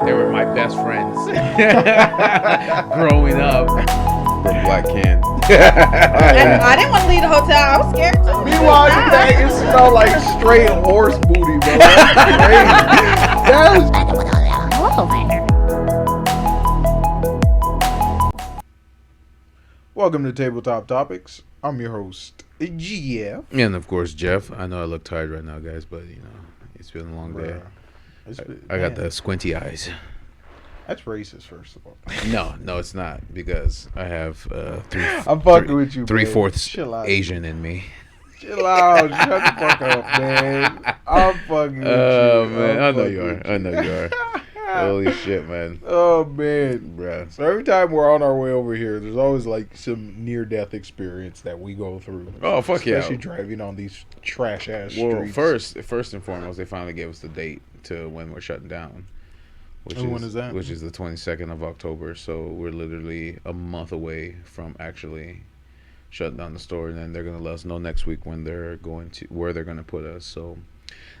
They were my best friends growing up. From Black Can. I didn't want to leave the hotel. I was scared too. Meanwhile, you bag, it smelled like straight horse booty, bro. That's crazy. Hello there. Welcome to Tabletop Topics. I'm your host, GF. And of course, Jeff. I know I look tired right now, guys, but it's been a long day. I got the squinty eyes. That's racist, first of all. No, it's not, because I have I'm fucking with you, three-fourths Chill out. Asian in me. Chill out. Shut the fuck up, man. I'm fucking with you. Oh man, I I'm know fucking you are. with I know you are. Holy shit, man. Oh, man. Bruh. So every time we're on our way over here, there's always like some near-death experience that we go through. Oh, fuck yeah. Especially driving on these trash-ass Well, streets. first and foremost, they finally gave us the date to when we're shutting down. When is that? Which is the 22nd of October. So we're literally a month away from actually shutting down the store, and then they're gonna let us know next week when where they're gonna put us. So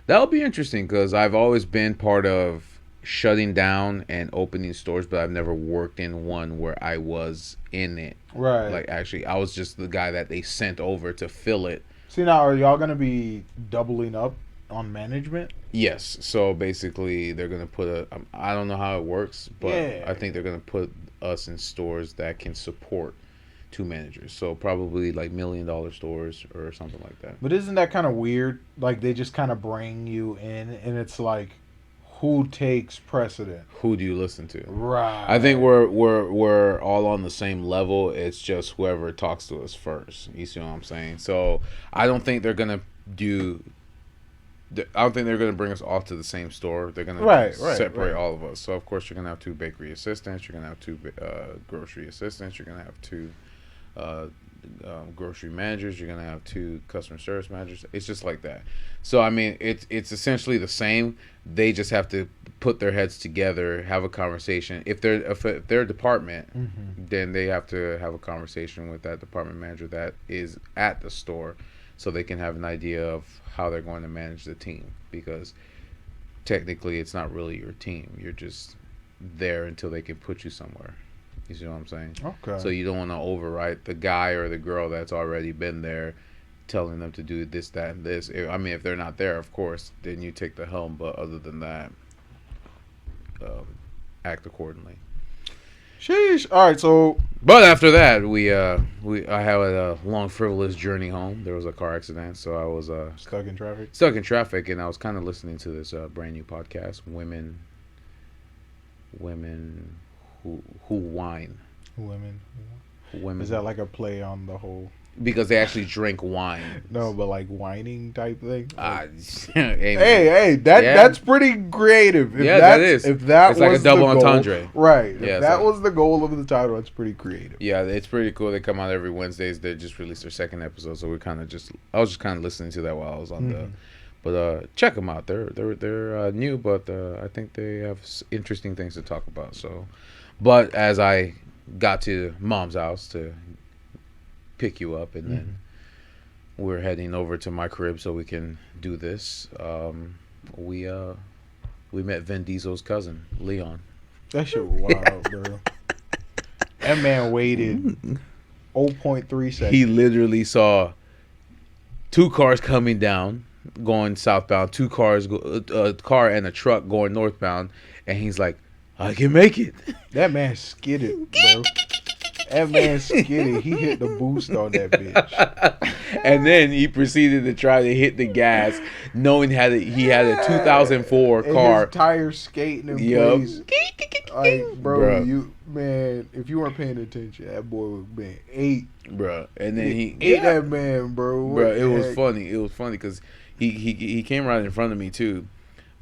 that'll be interesting, because I've always been part of shutting down and opening stores, but I've never worked in one where I was in it. Right. Like, actually, I was just the guy that they sent over to fill it. See, now, are y'all going to be doubling up on management? Yes. So basically, they're going to put I don't know how it works, but Yeah. I think they're going to put us in stores that can support two managers. So probably like $1 million stores or something like that. But isn't that kind of weird? Like, they just kind of bring you in, and it's like, who takes precedent? Who do you listen to? Right. I think we're all on the same level. It's just whoever talks to us first. You see what I'm saying? So I don't think they're gonna bring us all to the same store. They're gonna separate all of us. So of course you're gonna have two bakery assistants. You're gonna have two grocery assistants. You're gonna have two grocery managers. You're gonna have two customer service managers. It's just like that. So I mean, it's essentially the same. They just have to put their heads together, have a conversation. If they're a department, then they have to have a conversation with that department manager that is at the store, so they can have an idea of how they're going to manage the team. Because technically, it's not really your team. You're just there until they can put you somewhere. You see what I'm saying? Okay. So you don't want to overwrite the guy or the girl that's already been there, telling them to do this, that, and this. I mean, if they're not there, of course, then you take the helm. But other than that, act accordingly. Sheesh. All right, so. But after that, I had a long, frivolous journey home. There was a car accident, so I was Stuck in traffic? and I was kind of listening to this brand new podcast, Women who whine. Women. Is that like a play on the whole? Because they actually drink wine. No, but like whining type thing. Hey, that's pretty creative. That is. If that it's was like a double the goal, entendre. right? Yeah, If that was the goal of the title, it's pretty creative. Yeah, it's pretty cool. They come out every Wednesdays. They just released their second episode, so I was just kind of listening to that while I was on the. But check them out. They're new, but I think they have interesting things to talk about. So, but as I got to Mom's house to pick you up, and then we're heading over to my crib so we can do this. We met Vin Diesel's cousin, Leon. That shit was wild, bro. That man waited 0.3 seconds. He literally saw two cars coming down, going southbound, two cars, a car and a truck going northbound, and he's like, I can make it. That man skidded, bro. That man skidded. He hit the boost on that bitch. And then he proceeded to try to hit the gas, knowing he had a 2004 and car. his tires skating in place. Like, bro, if you weren't paying attention, that boy was being ate. Bro, and then he ate that man, bro. Bro, it was funny. It was funny because he came right in front of me too.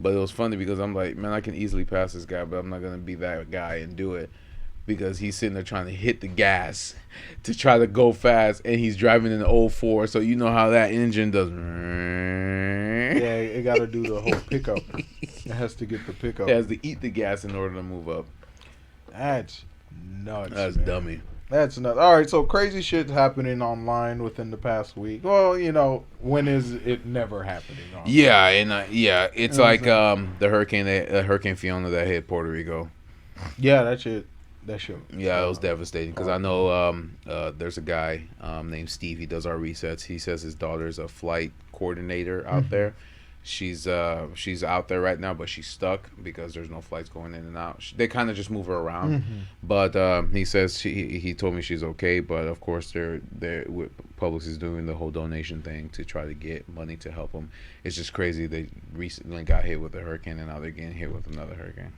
But it was funny because I'm like, man, I can easily pass this guy, but I'm not gonna be that guy and do it. Because he's sitting there trying to hit the gas to try to go fast, and he's driving an 04, so you know how that engine does. Yeah, it got to do the whole pickup. It has to get the pickup. It has to eat the gas in order to move up. That's nuts. That's man. dummy. That's not all right. So crazy shit happening online within the past week. Well, when is it never happening? Online? Yeah, and it's like the Hurricane Fiona that hit Puerto Rico. Yeah, that shit. Yeah, it was devastating because I know there's a guy named Steve. He does our resets. He says his daughter's a flight coordinator out there. She's out there right now, but she's stuck because there's no flights going in and out. They kind of just move her around, but he says he told me she's okay. But of course, Publix is doing the whole donation thing to try to get money to help them. It's just crazy. They recently got hit with a hurricane, and now they're getting hit with another hurricane.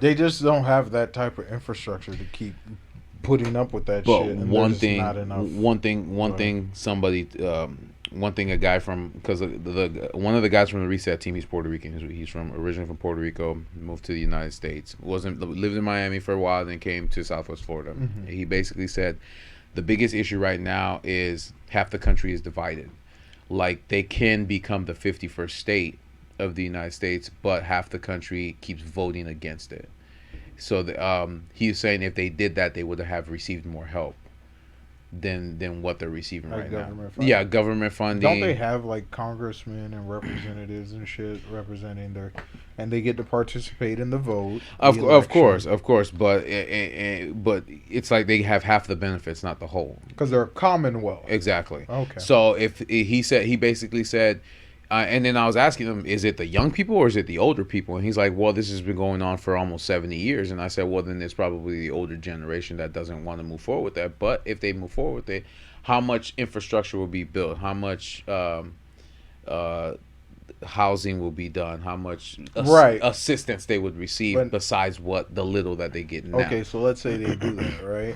They just don't have that type of infrastructure to keep putting up with that shit. And one thing, a guy from, because one of the guys from the reset team, he's Puerto Rican. He's originally from Puerto Rico, moved to the United States. Lived in Miami for a while, then came to Southwest Florida. He basically said the biggest issue right now is half the country is divided. Like, they can become the 51st state of the United States, but half the country keeps voting against it. So he was saying if they did that, they would have received more help than what they're receiving right now. Funding. Yeah, government funding. Don't they have like congressmen and representatives and shit representing and they get to participate in the vote? Of course, but it's like they have half the benefits, not the whole. Because they're a commonwealth. Exactly. Okay. So if he basically said. And then I was asking him, is it the young people or is it the older people? And he's like, well, this has been going on for almost 70 years. And I said, well, then it's probably the older generation that doesn't want to move forward with that. But if they move forward with it, how much infrastructure will be built? How much housing will be done? How much assistance they would receive besides what the little that they get now? Okay, so let's say they do that, right?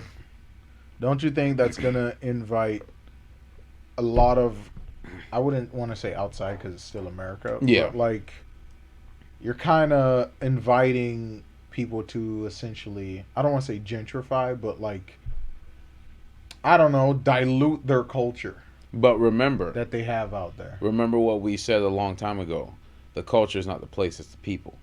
Don't you think that's going to invite a lot of... I wouldn't want to say outside because it's still America. Yeah. But like, you're kind of inviting people to essentially, I don't want to say gentrify, but like, I don't know, dilute their culture. But remember. That they have out there. Remember what we said a long time ago. The culture is not the place, it's the people.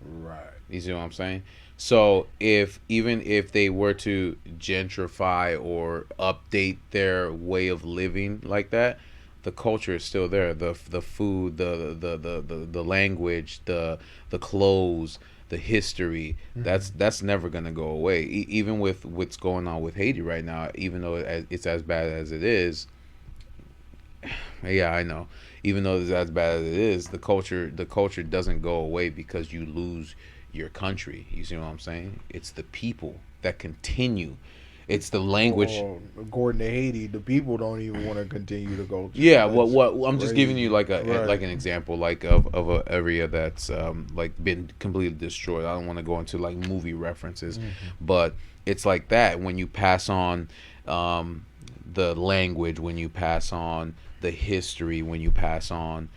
Right. You see what I'm saying? So even if they were to gentrify or update their way of living like that, the culture is still there. The food, the language, the clothes, the history. That's never gonna go away. Even with what's going on with Haiti right now, even though it's as bad as it is. Yeah, I know. Even though it's as bad as it is, the culture doesn't go away because you lose your country. You see what I'm saying? It's the people that continue. It's the language. According to Haiti, the people don't even want to continue to go. Yeah, what I'm just giving you like like an example like of a area that's like been completely destroyed. I don't want to go into like movie references, but it's like that when you pass on the language, when you pass on the history, when you pass on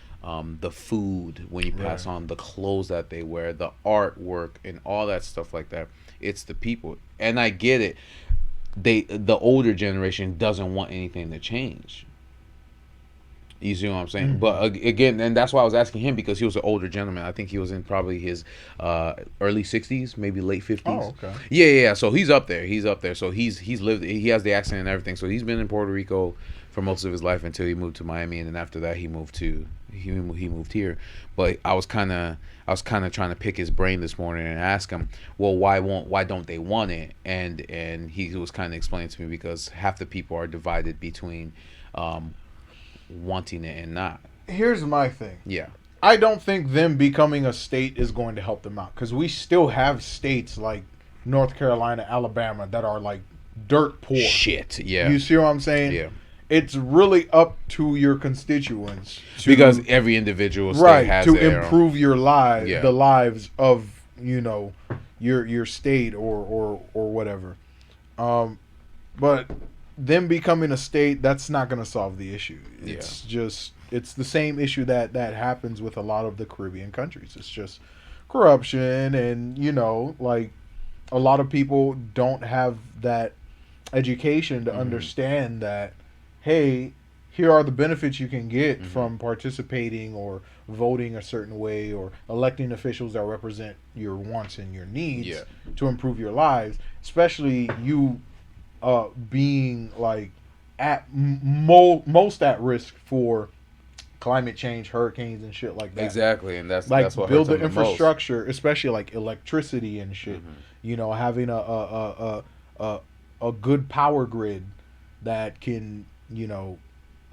the food, when you pass on the clothes that they wear, the artwork, and all that stuff like that. It's the people, and I get it. The older generation doesn't want anything to change. You see what I'm saying? But again, and that's why I was asking him, because he was an older gentleman. I think he was in probably his early 60s, maybe late 50s. Oh, okay. Yeah. So he's up there. So he's lived. He has the accent and everything. So he's been in Puerto Rico for most of his life until he moved to Miami, and then after that he moved here. But I was kind of trying to pick his brain this morning and ask him, well, why don't they want it? And he was kind of explaining to me, because half the people are divided between wanting it and not. Here's my thing. Yeah. I don't think them becoming a state is going to help them out, because we still have states like North Carolina, Alabama that are like dirt poor. Shit, yeah. You see what I'm saying? Yeah. It's really up to your constituents because every individual state has to their improve your lives, Yeah. the lives of your state or whatever. But them becoming a state, that's not going to solve the issue. It's just the same issue that happens with a lot of the Caribbean countries. It's just corruption, and like a lot of people don't have that education to understand that, hey, here are the benefits you can get from participating or voting a certain way or electing officials that represent your wants and your needs to improve your lives, especially you being like at most at risk for climate change, hurricanes, and shit like that. Exactly, and that's Like what build hurts the them most. infrastructure, especially like electricity and shit. Mhm. You know, having a good power grid that can, you know,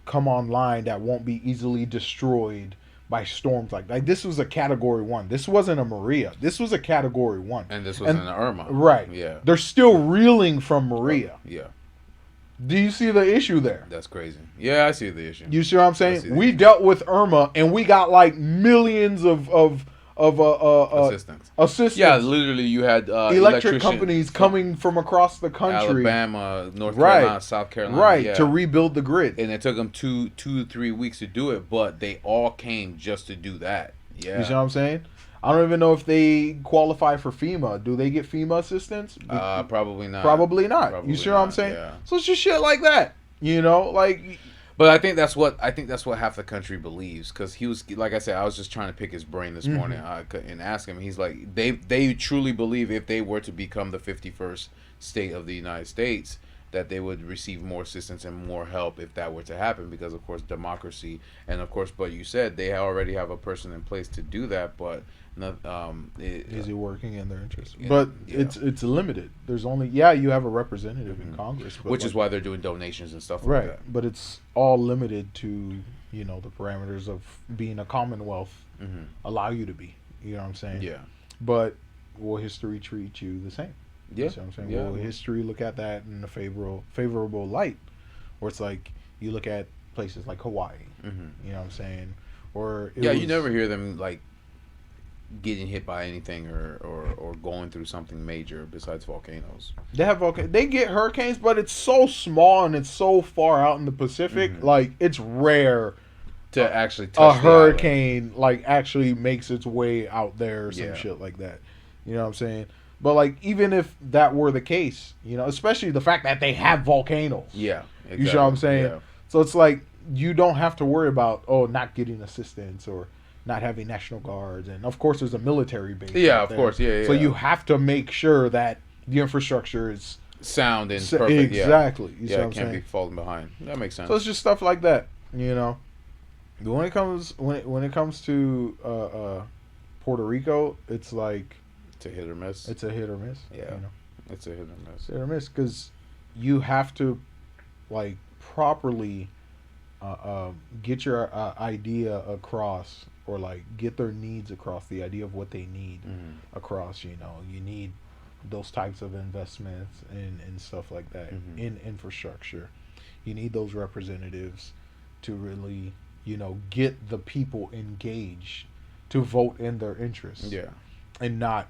come online that won't be easily destroyed by storms like this was a category 1. This wasn't a Maria. This was a category 1. And this was an Irma. Right. Yeah. They're still reeling from Maria. Yeah. Do you see the issue there? That's crazy. Yeah, I see the issue. You see what I'm I see saying? the We issue. dealt with Irma and we got like millions of Assistance. assistance. Yeah, literally, you had electric electricians companies from coming from across the country, Alabama, North Right. Carolina, South Carolina, right, yeah. to rebuild the grid. And it took them 3 weeks to do it, but they all came just to do that. Yeah. You see what I'm saying? I don't even know if they qualify for FEMA. Do they get FEMA assistance? Probably not. Probably not. Probably You see what I'm not, saying? yeah. So it's just shit like that. You know, like But I think that's what half the country believes, because he was, like I said, I was just trying to pick his brain this morning and ask him. He's like, they truly believe if they were to become the 51st state of the United States, that they would receive more assistance and more help if that were to happen, because of course democracy, and of course, but you said they already have a person in place to do that, but not, is it working in their interest? Yeah, But yeah. it's limited. There's only you have a representative in Congress, but which is like- why they're doing donations and stuff like right. that. But it's all limited to the parameters of being a commonwealth Hmm. allow you to be. You know what I'm saying? Yeah. But will history treat you the same? Yeah. You see what I'm saying? Yeah. Will history look at that in a favorable light? Where it's like you look at places like Hawaii. Hmm. You know what I'm saying? Or it Yeah, you was- never hear them like getting hit by anything or going through something major besides volcanoes. They have they get hurricanes, but it's so small and it's so far out in the Pacific. Mhm. Like it's rare To actually touch a the island. hurricane like actually makes its way out there or some Yeah. shit like that. You know what I'm saying? But like even if that were the case, especially the fact that they have volcanoes. Yeah. You see what I'm saying? Yeah. So it's like you don't have to worry about not getting assistance or not having National Guards, and of course there's a military base. Yeah, out of there. course. Yeah, So yeah. you have to make sure that the infrastructure is sound and perfect. exactly. You see Yeah, what it I'm can't saying? be falling behind. That makes sense. So it's just stuff like that, But when it comes to Puerto Rico, it's like It's a hit or miss. it's a hit or miss. Yeah. It's a hit or miss. It's a hit or miss because you have to like properly get your idea across, or like get their needs across, the idea of what they need Mhm. across. You need those types of investments and stuff like that Mhm. in infrastructure. You need those representatives to really get the people engaged to vote in their interests Yeah. and not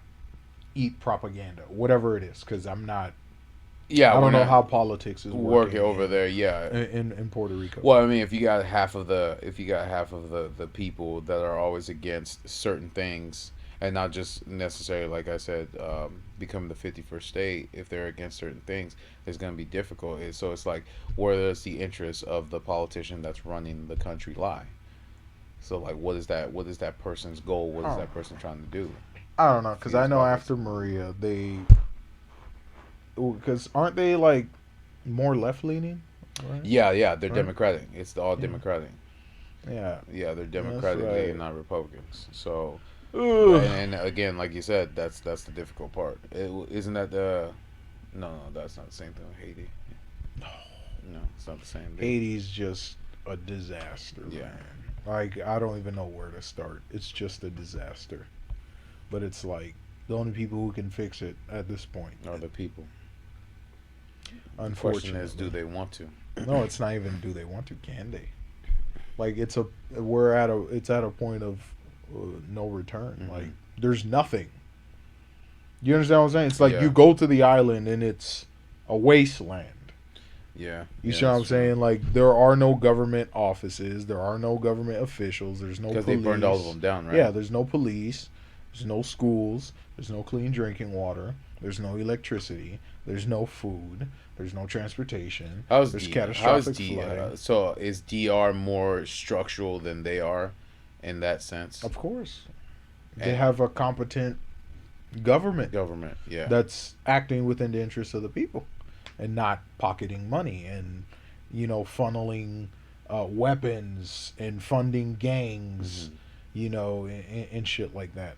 eat propaganda, whatever it is, because I Yeah. don't we're know not how politics is working over there. Yeah. in Puerto Rico. Well, I mean, if you got half of the people that are always against certain things, and not just necessarily, like I said, become the 51st state, if they're against certain things, it's going to be difficult. So it's like, where does the interest of the politician that's running the country lie? So like, what is that person's goal? What is that person trying to do? I don't know, because I Feels know like after Maria, because aren't they like more left leaning? Right? Yeah, they're Right. Democratic. It's all Yeah. Democratic. Yeah. Yeah, they're Democratically right. and not Republicans. So. Ugh. And again, like you said, that's the difficult part. Isn't that the? No, that's not the same thing with Haiti. No, it's not the same thing. Haiti's just a disaster, Yeah. man. Like, I don't even know where to start. It's just a disaster. But it's like the only people who can fix it at this point. Are the people? The question Unfortunately, is, do they want to? No, it's not even do they want to. Can they? Like it's at a point of no return. Mhm. Like there's nothing. You understand what I'm saying? It's like Yeah. you go to the island and it's a wasteland. Yeah. You see what I'm saying? Like there are no government offices, there are no government officials, there's no Because police. they burned all of them down, right? Yeah, there's no police, there's no schools, there's no clean drinking water, there's no electricity, there's no food, there's no transportation. How's there's D? catastrophic flooding. So is DR more structural than they are, in that sense? Of course. They And- have a competent government Government, yeah. that's acting within the interests of the people. and not pocketing money and, funneling weapons and funding gangs, and shit like that.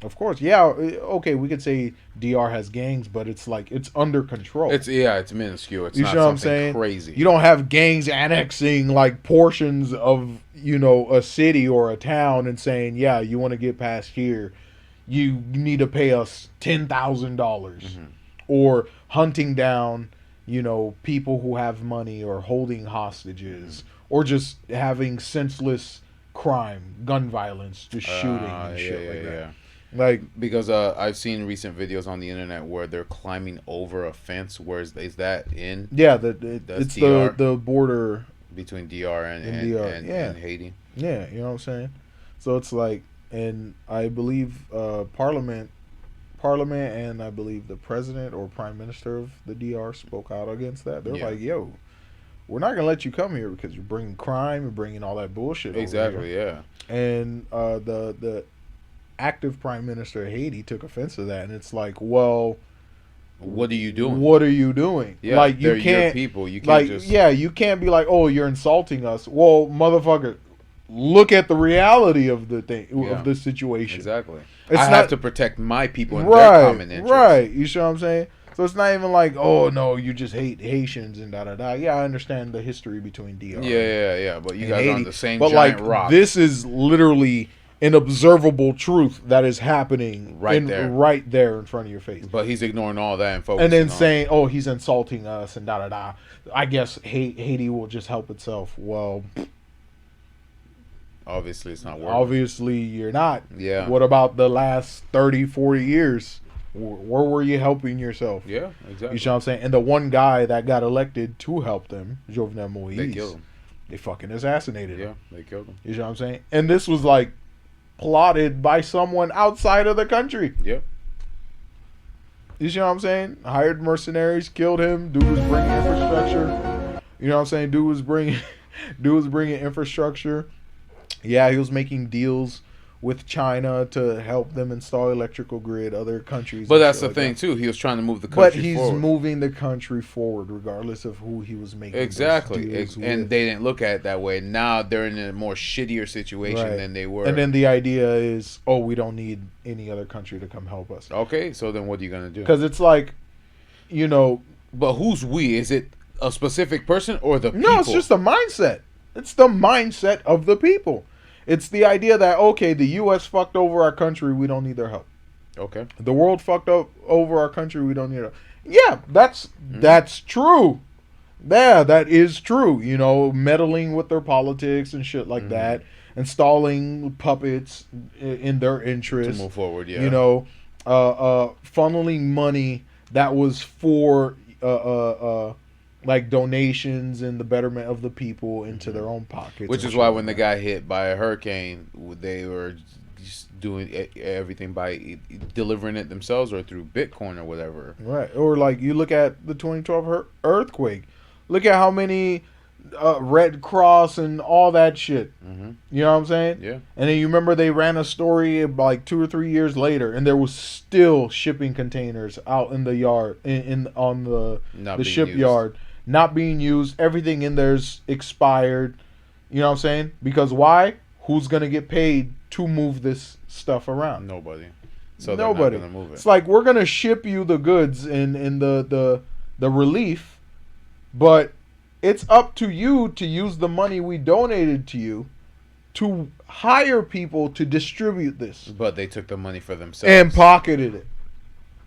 Of course, yeah, okay, we could say DR has gangs, but it's like it's under control. It's minuscule. It's You not see what I'm something saying? crazy. You don't have gangs annexing like portions of, a city or a town and saying, yeah, you want to get past here, you need to pay us $10,000, or hunting down, people who have money or holding hostages, or just having senseless crime, gun violence, just shooting and shit like that. Like, because I've seen recent videos on the internet where they're climbing over a fence. Where is that in? yeah, That's it's DR? the border. Between DR and DR, and, yeah. and Haiti. Yeah, you know what I'm saying? So it's like, and I believe Parliament, and I believe the president or prime minister of the DR spoke out against that. They're Yeah. like, yo, we're not going to let you come here because you're bringing crime and bringing all that bullshit over Exactly, here. yeah. And the active prime minister of Haiti took offense to that. And it's like, well, What are you doing? what are you doing? Yeah, like, you they're your can't, people. You can't like, just yeah, you can't be like, oh, you're insulting us. Well, motherfucker, look at the reality of the thing, Yeah. of the situation. Exactly. It's I not- have to protect my people and their common interests. right. You see what I'm saying? So it's not even like, oh no, you just hate Haitians and da da da. Yeah, I understand the history between DR. Yeah. But you and guys are Haiti, on the same but giant like, rock. this is literally an observable truth that is happening Right there. in front of your face. But he's ignoring all that and focusing And then on saying, "Oh, he's insulting us," and da da da. I guess Haiti will just help itself. Well, obviously it's not working. obviously you're not. Yeah. What about the last 30, 40 years? Where were you helping yourself? Yeah, exactly. You see what I'm saying? And the one guy that got elected to help them, Jovenel Moise, They killed him. they fucking assassinated him. Yeah, they killed him. You see what I'm saying? And this was like plotted by someone outside of the country. Yep. You see what I'm saying? Hired mercenaries, killed him. Dude was bringing infrastructure. You know what I'm saying? Dude was bringing infrastructure. Yeah, he was making deals with China to help them install electrical grid, other countries. But and that's shit the like thing that. too. He was trying to move the But country he's forward. moving the country forward, regardless of who he was making. those Exactly. deals And with. they didn't look at it that way. Now they're in a more shittier situation Right. than they were. And then the idea is, oh, we don't need any other country to come help us. okay, so then what are you gonna do? Because it's like, But who's we? Is it a specific person or the people? no, it's just a mindset. It's the mindset of the people. It's the idea that, okay, the U.S. fucked over our country, we don't need their help. Okay. The world fucked up over our country, we don't need it. Yeah, that's true. Yeah, that is true. Meddling with their politics and shit like that, installing puppets in their To interest. move forward, yeah. Funneling money that was for like donations and the betterment of the people into their own pockets. Which and is shit why like when they that. got hit by a hurricane, they were just doing everything by delivering it themselves or through Bitcoin or whatever. Right. Or like you look at the 2012 earthquake. Look at how many Red Cross and all that shit. Mm-hmm. You know what I'm saying? Yeah. And then you remember they ran a story like 2 or 3 years later, and there was still shipping containers out in the yard, on the Not the being shipyard, not being used. Everything in there's expired. You know what I'm saying? Because why? Who's gonna get paid to move this stuff around? Nobody. So Nobody. they're not gonna move it. It's like we're gonna ship you the goods and the relief, but it's up to you to use the money we donated to you to hire people to distribute this But they took the money for themselves. and pocketed it.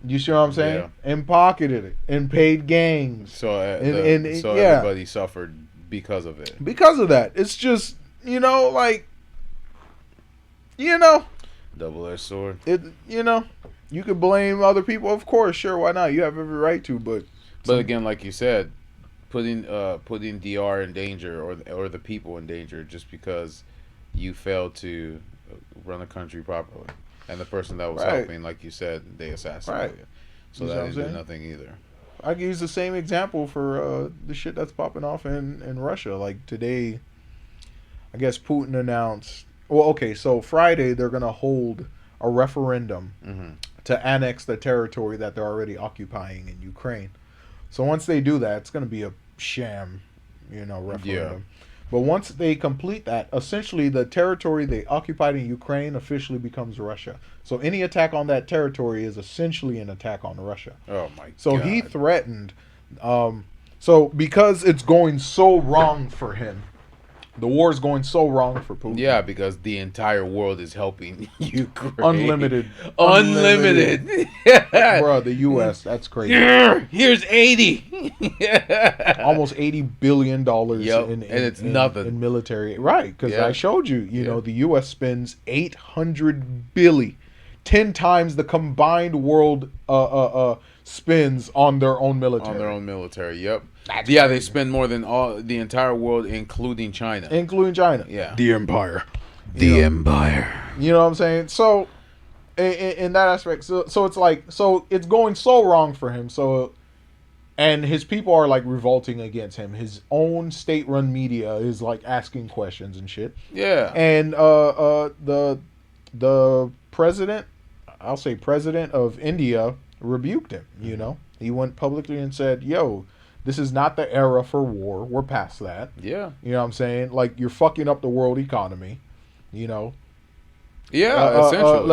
You see what I'm saying? Yeah. And pocketed it and paid gangs So yeah. everybody suffered because of it. because of that. It's just Double-edged sword. you could blame other people, of course, sure, why not? You have every right to, but Again, like you said, putting DR in danger or the people in danger just because you failed to run a country properly, and the person that was Right. helping, like you said, they assassinated. Right. So You see that what I'm didn't do saying? nothing either. I can use the same example for the shit that's popping off in Russia. Like today, I guess Putin announced. Well, okay, so Friday they're gonna hold a referendum Mm-hmm. to annex the territory that they're already occupying in Ukraine. So once they do that, it's going to be a sham, referendum. But once they complete that, essentially the territory they occupied in Ukraine officially becomes Russia. So any attack on that territory is essentially an attack on Russia. Oh my So god. he threatened. So because it's going so wrong for him, the war is going so wrong for Putin. Yeah, because the entire world is helping Ukraine. Unlimited. Bro, the U.S. That's crazy. Here's 80. Almost $80 billion Yep, in and it's nothing. in military. Right, because Yeah. I showed you, the U.S. spends $800 billion, 10 times the combined world spends on their own military. On their own military, yep. That's They crazy. spend more than the entire world, including China. Including China. Yeah. The empire. The empire. You know what I'm saying? So, in that aspect, so it's like, so it's going so wrong for him. So, and his people are like revolting against him. His own state-run media is like asking questions and shit. Yeah. And the president, I'll say president of India, rebuked him. He went publicly and said, "Yo, this is not the era for war. We're past that." Yeah. You know what I'm saying? Like, you're fucking up the world economy. Yeah, essentially.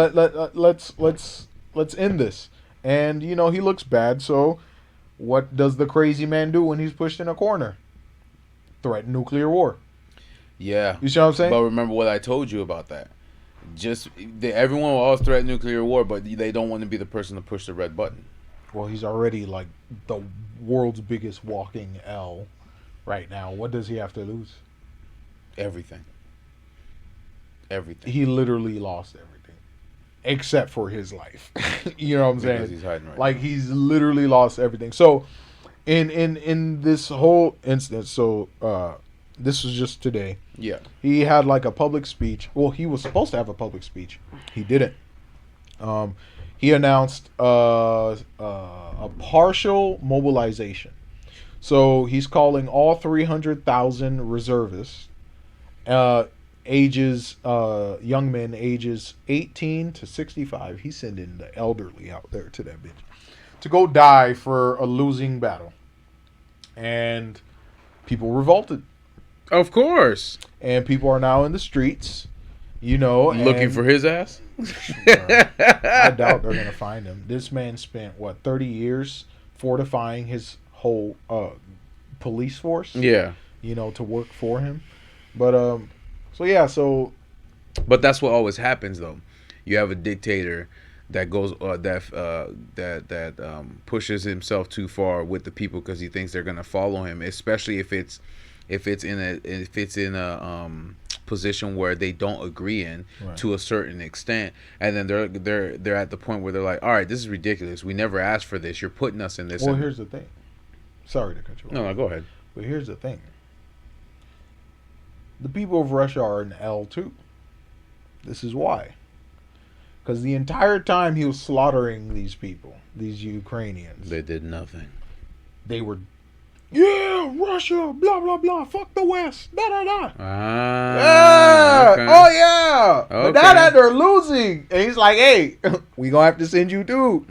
Let's end this. And he looks bad. So, what does the crazy man do when he's pushed in a corner? Threaten nuclear war. Yeah. You see what I'm saying? But remember what I told you about that. Everyone will always threaten nuclear war, but they don't want to be the person to push the red button. Well, he's already like the world's biggest walking L right now. What does he have to lose? Everything. He literally lost everything, except for his life. You know what I'm saying? Because he's hiding right Like, he's literally lost everything. So, in this whole instance, this was just today. Yeah. He had like a public speech. Well, he was supposed to have a public speech. He didn't. He announced a partial mobilization. So he's calling all 300,000 reservists, young men ages 18 to 65. He's sending the elderly out there to that bitch to go die for a losing battle. And people revolted. Of course. And people are now in the streets, Looking for his ass? I doubt they're gonna find him. This man spent 30 years fortifying his whole police force. Yeah. To work for him. But But that's what always happens, though. You have a dictator that goes that pushes himself too far with the people because he thinks they're gonna follow him, especially if it's in a position where they don't agree to a certain extent, and then they're at the point where they're like, all right, this is ridiculous. We never asked for this. You're putting us in this. Well, here's the thing. Sorry to cut you off. No, go ahead. But here's the thing. The people of Russia are in L too. This is why. Because the entire time he was slaughtering these people, these Ukrainians, They did nothing. they were, yeah, Russia, blah, blah, blah, fuck the West, da, da, da. Yeah. Okay. Oh, yeah. But now Okay. that they're losing, and he's like, hey, we going to have to send you too.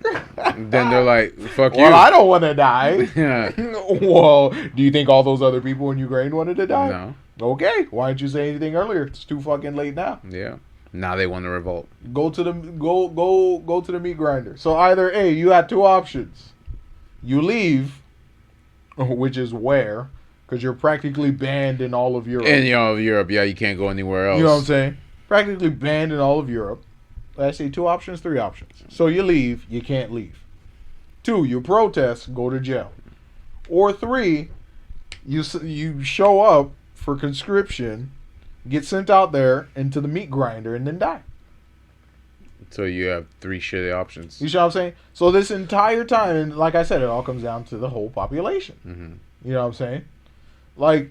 Then they're like, fuck well, you. I don't want to die. Yeah. Well, do you think all those other people in Ukraine wanted to die? No. Okay. Why didn't you say anything earlier? It's too fucking late now. Yeah. Now they want to revolt. Go to the meat grinder. So either you had two options. You leave, which is where, because you're practically banned in all of Europe. And Europe, yeah, you can't go anywhere else. You know what I'm saying? Practically banned in all of Europe. I say 2 options, 3 options. So you leave, you can't leave. 2, you protest, go to jail. Or 3, you show up for conscription, get sent out there into the meat grinder, and then die. So you have 3 shitty options. You see what I'm saying? So this entire time, and like I said, it all comes down to the whole population. Mm-hmm. You know what I'm saying? Like,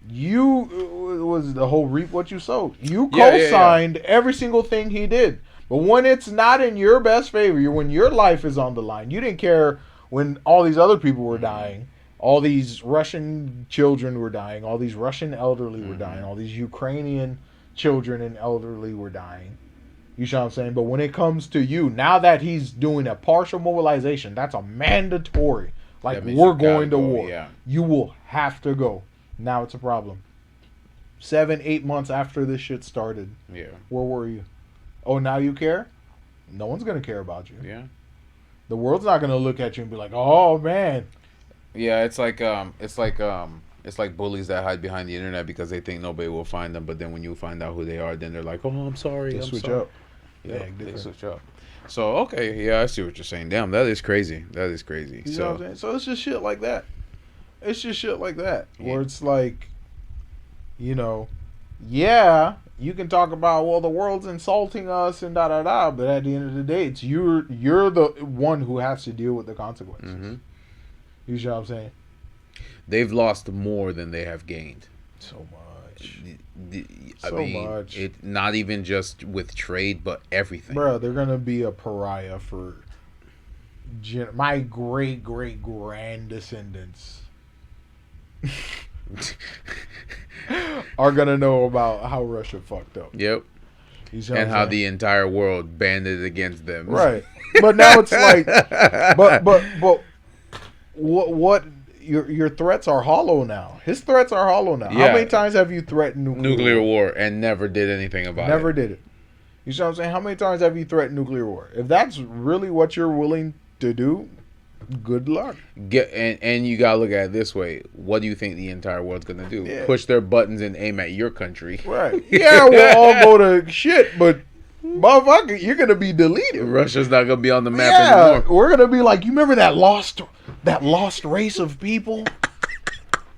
was the whole reap what you sowed. You co-signed every single thing he did. But when it's not in your best favor, when your life is on the line, you didn't care when all these other people were dying. All these Russian children were dying. All these Russian elderly were dying. All these Ukrainian children and elderly were dying. You see what I'm saying? But when it comes to you, now that he's doing a partial mobilization, that's a mandatory Like, That means we're you gotta going to go, war. yeah. You will have to go. Now it's a problem. 7-8 months after this shit started, Yeah. where were you? Oh, now you care? No one's gonna care about you. Yeah. The world's not gonna look at you and be like, "Oh man." Yeah, it's like bullies that hide behind the internet because they think nobody will find them, but then when you find out who they are, then they're like, "Oh, I'm sorry." They I'm switch sorry. up. Yeah, Yeah, they different. switch up. So okay, yeah, I see what you're saying. Damn, that is crazy. That is crazy. You know what I'm saying? So it's just shit like that. It's just shit like that. Yeah. Where it's like, yeah, you can talk about, well, the world's insulting us and da da da, but at the end of the day, it's you're the one who has to deal with the consequences. Mm-hmm. You know what I'm saying? They've lost more than they have gained. So much. I So mean, much. It not even just with trade, but everything. Bro, they're gonna be a pariah for my great grand descendants are gonna know about how Russia fucked up. Yep. You see what And I'm how saying? the entire world banded against them. Right. But now it's like, but what your threats are hollow now. His threats are hollow now. Yeah. How many times have you threatened Nuclear war and never did anything about Never it. did it. You see what I'm saying? How many times have you threatened nuclear war? If that's really what you're willing to do, good luck. And you gotta look at it this way. What do you think the entire world's gonna do? Yeah. Push their buttons and aim at your country. Right. Yeah, we'll all go to shit, but motherfucker, you're gonna be deleted. Russia's not gonna be on the map Yeah, anymore. we're gonna be like, you remember that lost race of people?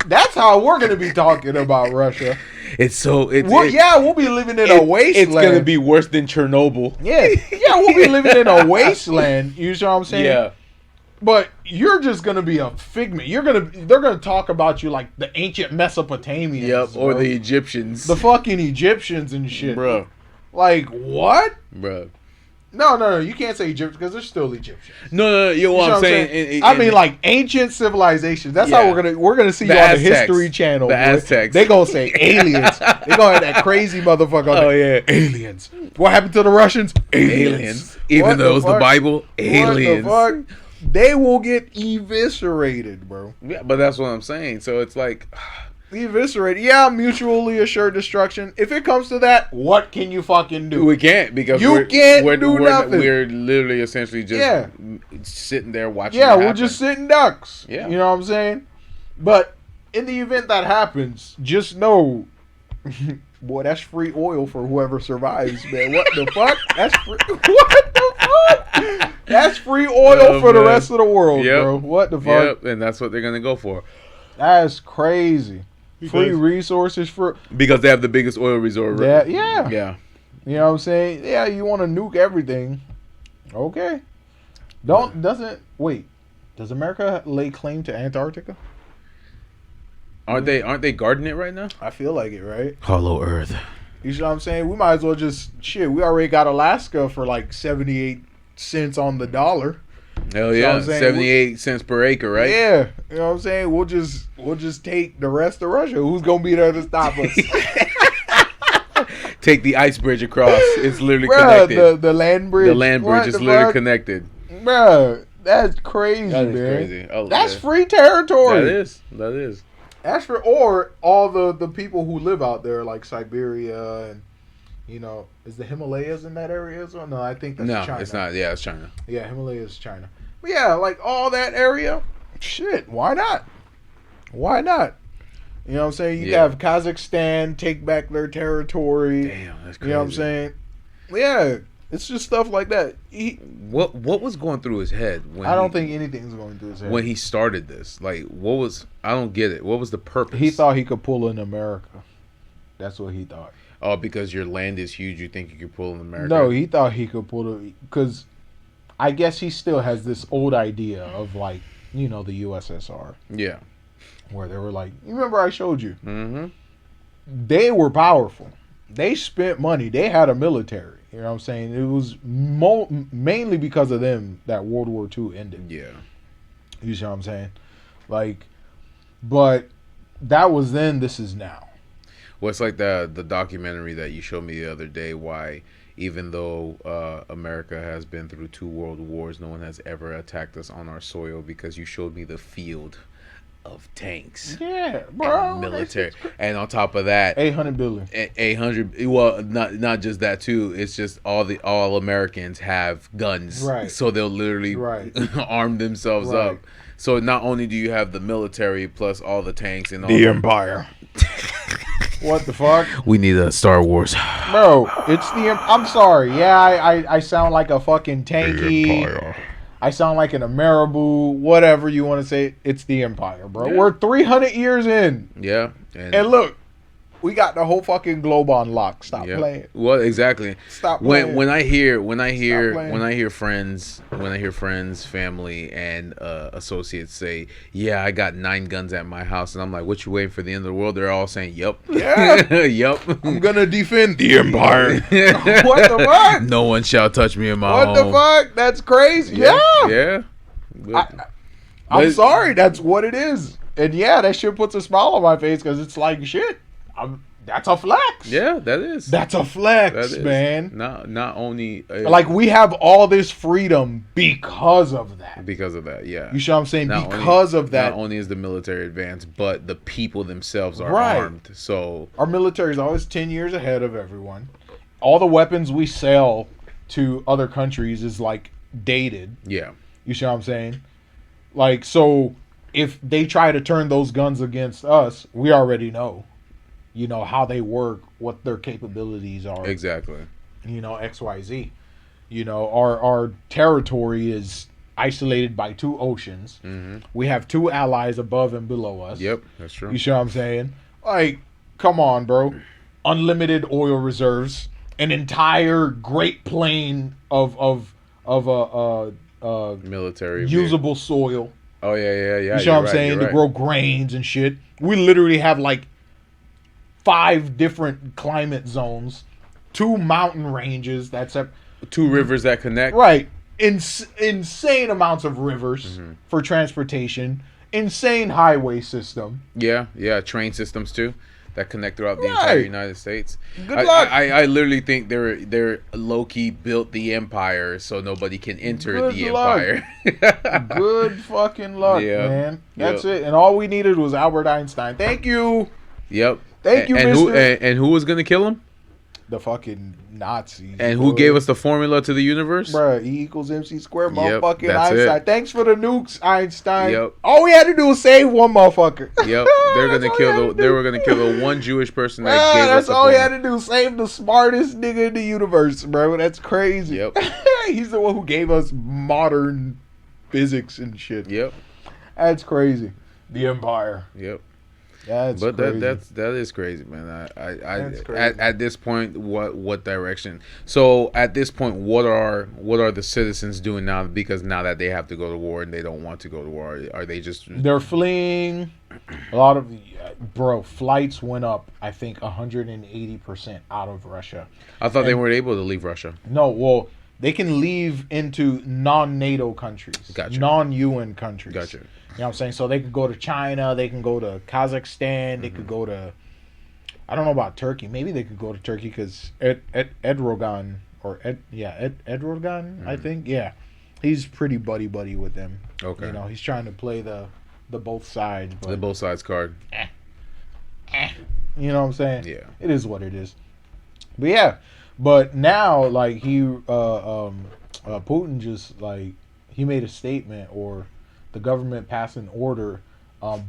That's how we're gonna be talking about Russia. It's so it's We'll be living in a wasteland. It's gonna be worse than Chernobyl. Yeah, we'll be living in a wasteland. You know what I'm saying? Yeah. But you're just gonna be a figment. They're gonna talk about you like the ancient Mesopotamians. Yep. Or bro. the Egyptians. the fucking Egyptians and shit. Bruh. Like what? Bruh. No, you can't say Egyptians because they're still Egyptians. No, you know You what know I'm saying? I mean, like ancient civilizations. That's how Yeah. we're gonna see The you on the Aztecs. History Channel. The boy. Aztecs. They gonna say aliens. They gonna have that crazy motherfucker. On Oh, there. yeah. aliens. What happened to the Russians? aliens. Even What though it was the fuck? Bible, aliens. What the fuck? They will get eviscerated, bro. Yeah, but that's what I'm saying. So it's like, Eviscerated. Yeah, mutually assured destruction. If it comes to that, what can you fucking do? we can't because You can't do nothing. We're literally essentially just Yeah. sitting there watching. Yeah, it we're happen. just sitting ducks. Yeah. You know what I'm saying? But in the event that happens, just know, boy, that's free oil for whoever survives, man. What the fuck? That's free. What the fuck? That's free oil Oh, for the man. rest of the world, Yep. bro. What the fuck? Yep, and that's what they're gonna go for That's crazy. Free Because- resources for because they have the biggest oil resort. that. Yeah. Yeah. You know what I'm saying? Yeah, you want to nuke everything. Okay. Does America lay claim to Antarctica? Aren't they guarding it right now? I feel like it, right? Hollow Earth. You know what I'm saying? We might as well just we already got Alaska for like 78 cents on the dollar. Hell what yeah, I'm saying? 78 cents per acre, right? Yeah. You know what I'm saying? We'll just take the rest of Russia. Who's gonna be there to stop us? Take the ice bridge across. It's literally Bruh, connected. the land bridge. The land bridge What is the literally fuck? connected. Bruh, that's crazy, That is man. crazy. Oh, That's yeah. free territory. That is. That's for or all the people who live out there, like Siberia and is the Himalayas in that area as well? No, I think that's No, China. it's not. Yeah, it's China. Yeah, Himalayas is China. But yeah, like all that area, shit, why not? Why not? You know what I'm saying? You Yeah. can have Kazakhstan take back their territory. Damn, that's crazy. You know what I'm saying? Yeah, it's just stuff like that. What was going through his head when I don't think anything's going through his head. when he started this? Like, what was? I don't get it. What was the purpose? He thought he could pull in America. That's what he thought. Oh, because your land is huge, you think you could pull in America? No, he thought he could pull it because I guess he still has this old idea of like the USSR Yeah. where they were like, you remember I showed you? Mm-hmm. They were powerful. They spent money. They had a military. You know what I'm saying? It was mainly because of them that World War II ended. Yeah. You see what I'm saying? Like, but that was then. This is now. Well, it's like the documentary that you showed me the other day. Why even though America has been through 2 world wars, no one has ever attacked us on our soil because you showed me the field of tanks Yeah, bro. and military. And on top of that, 800 billion. 800. Well, not just that too. It's just all Americans have guns, Right. so they'll literally Right. arm themselves Right. up. So not only do you have the military plus all the tanks and all The Empire. What the fuck? we need a Star Wars. Bro, it's the. I'm sorry. Yeah, I sound like a fucking tanky. I sound like an Ameribu, whatever you want to say. It's the Empire, bro. Yeah. We're 300 years in. Yeah, And look, we got the whole fucking globe on lock. Stop yeah. playing. Well, exactly. Stop playing. When I hear playing. friends, family, and associates say, "Yeah, I got 9 guns at my house," and I'm like, "What you waiting for the end of the world?" They're all saying, "Yup, Yeah. yup." I'm gonna defend the Empire. What the fuck? No one shall touch me in my What home. the fuck? That's crazy. Yeah. Yeah. I'm But- sorry. That's what it is. And yeah, that shit puts a smile on my face because it's like shit. That's a flex. Yeah, that is. That's a flex, That is. man. Not only Like we have all this freedom because of that. because of that. Yeah. You see what I'm saying? Not Because only, of that, Not only is the military advanced, but the people themselves are Right. armed. So our military is always 10 years ahead of everyone. All the weapons we sell to other countries is like dated. yeah. You see what I'm saying? Like, so if they try to turn those guns against us, we already know, you know, how they work, what their capabilities are, Exactly. you know, XYZ. You know, our territory is isolated by 2 oceans. Mm-hmm. We have 2 allies above and below us. Yep, that's true. You see what I'm saying? Like, come on, bro. Unlimited oil reserves, an entire Great Plain of Military usable soil. Oh yeah. You see what I'm saying? To grow grains and shit. We literally have like 5 different climate zones, 2 mountain ranges. That's a 2 rivers that connect. right. Insane amounts of rivers for transportation. Insane highway system. Yeah. Train systems too that connect throughout the entire Right. United States. Good luck. I literally think they're low key built the empire so nobody can enter Good the luck. empire. Good fucking luck, Yeah. man. That's Yep. it. And all we needed was Albert Einstein. Thank you. Yep. Thank you, and who mister. and who was gonna kill him? The fucking Nazis. And who gave us the formula to the universe? Bruh, E = MC squared, Yep, motherfucking that's Einstein. it. Thanks for the nukes, Einstein. Yep. All we had to do was save one motherfucker. Yep. They're That's gonna all kill we had the. to They do. were gonna kill the one Jewish person that Bruh, gave us that's the all we formula. had to do. Save the smartest nigga in the universe, bro. That's crazy. Yep. He's the one who gave us modern physics and shit. Yep. That's crazy. The Empire. Yep. That's But crazy. that is crazy, man. That's crazy. At this point, what direction? So at this point, what are the citizens doing now? Because now that they have to go to war and they don't want to go to war, are they just? They're fleeing. A lot of flights went up. I think 180% out of Russia. I thought they weren't able to leave Russia. No, well, they can leave into non-NATO countries, Gotcha. non-UN countries. Gotcha. You know what I'm saying? So they could go to China, they can go to Kazakhstan, they could go to, I don't know about Turkey. Maybe they could go to Turkey because Erdogan, I think, yeah, he's pretty buddy with them. Okay. You know, he's trying to play the both sides. But, The both sides card. you know what I'm saying? Yeah. It is what it is. But yeah, but now like Putin just like he made a statement, or the government passed an order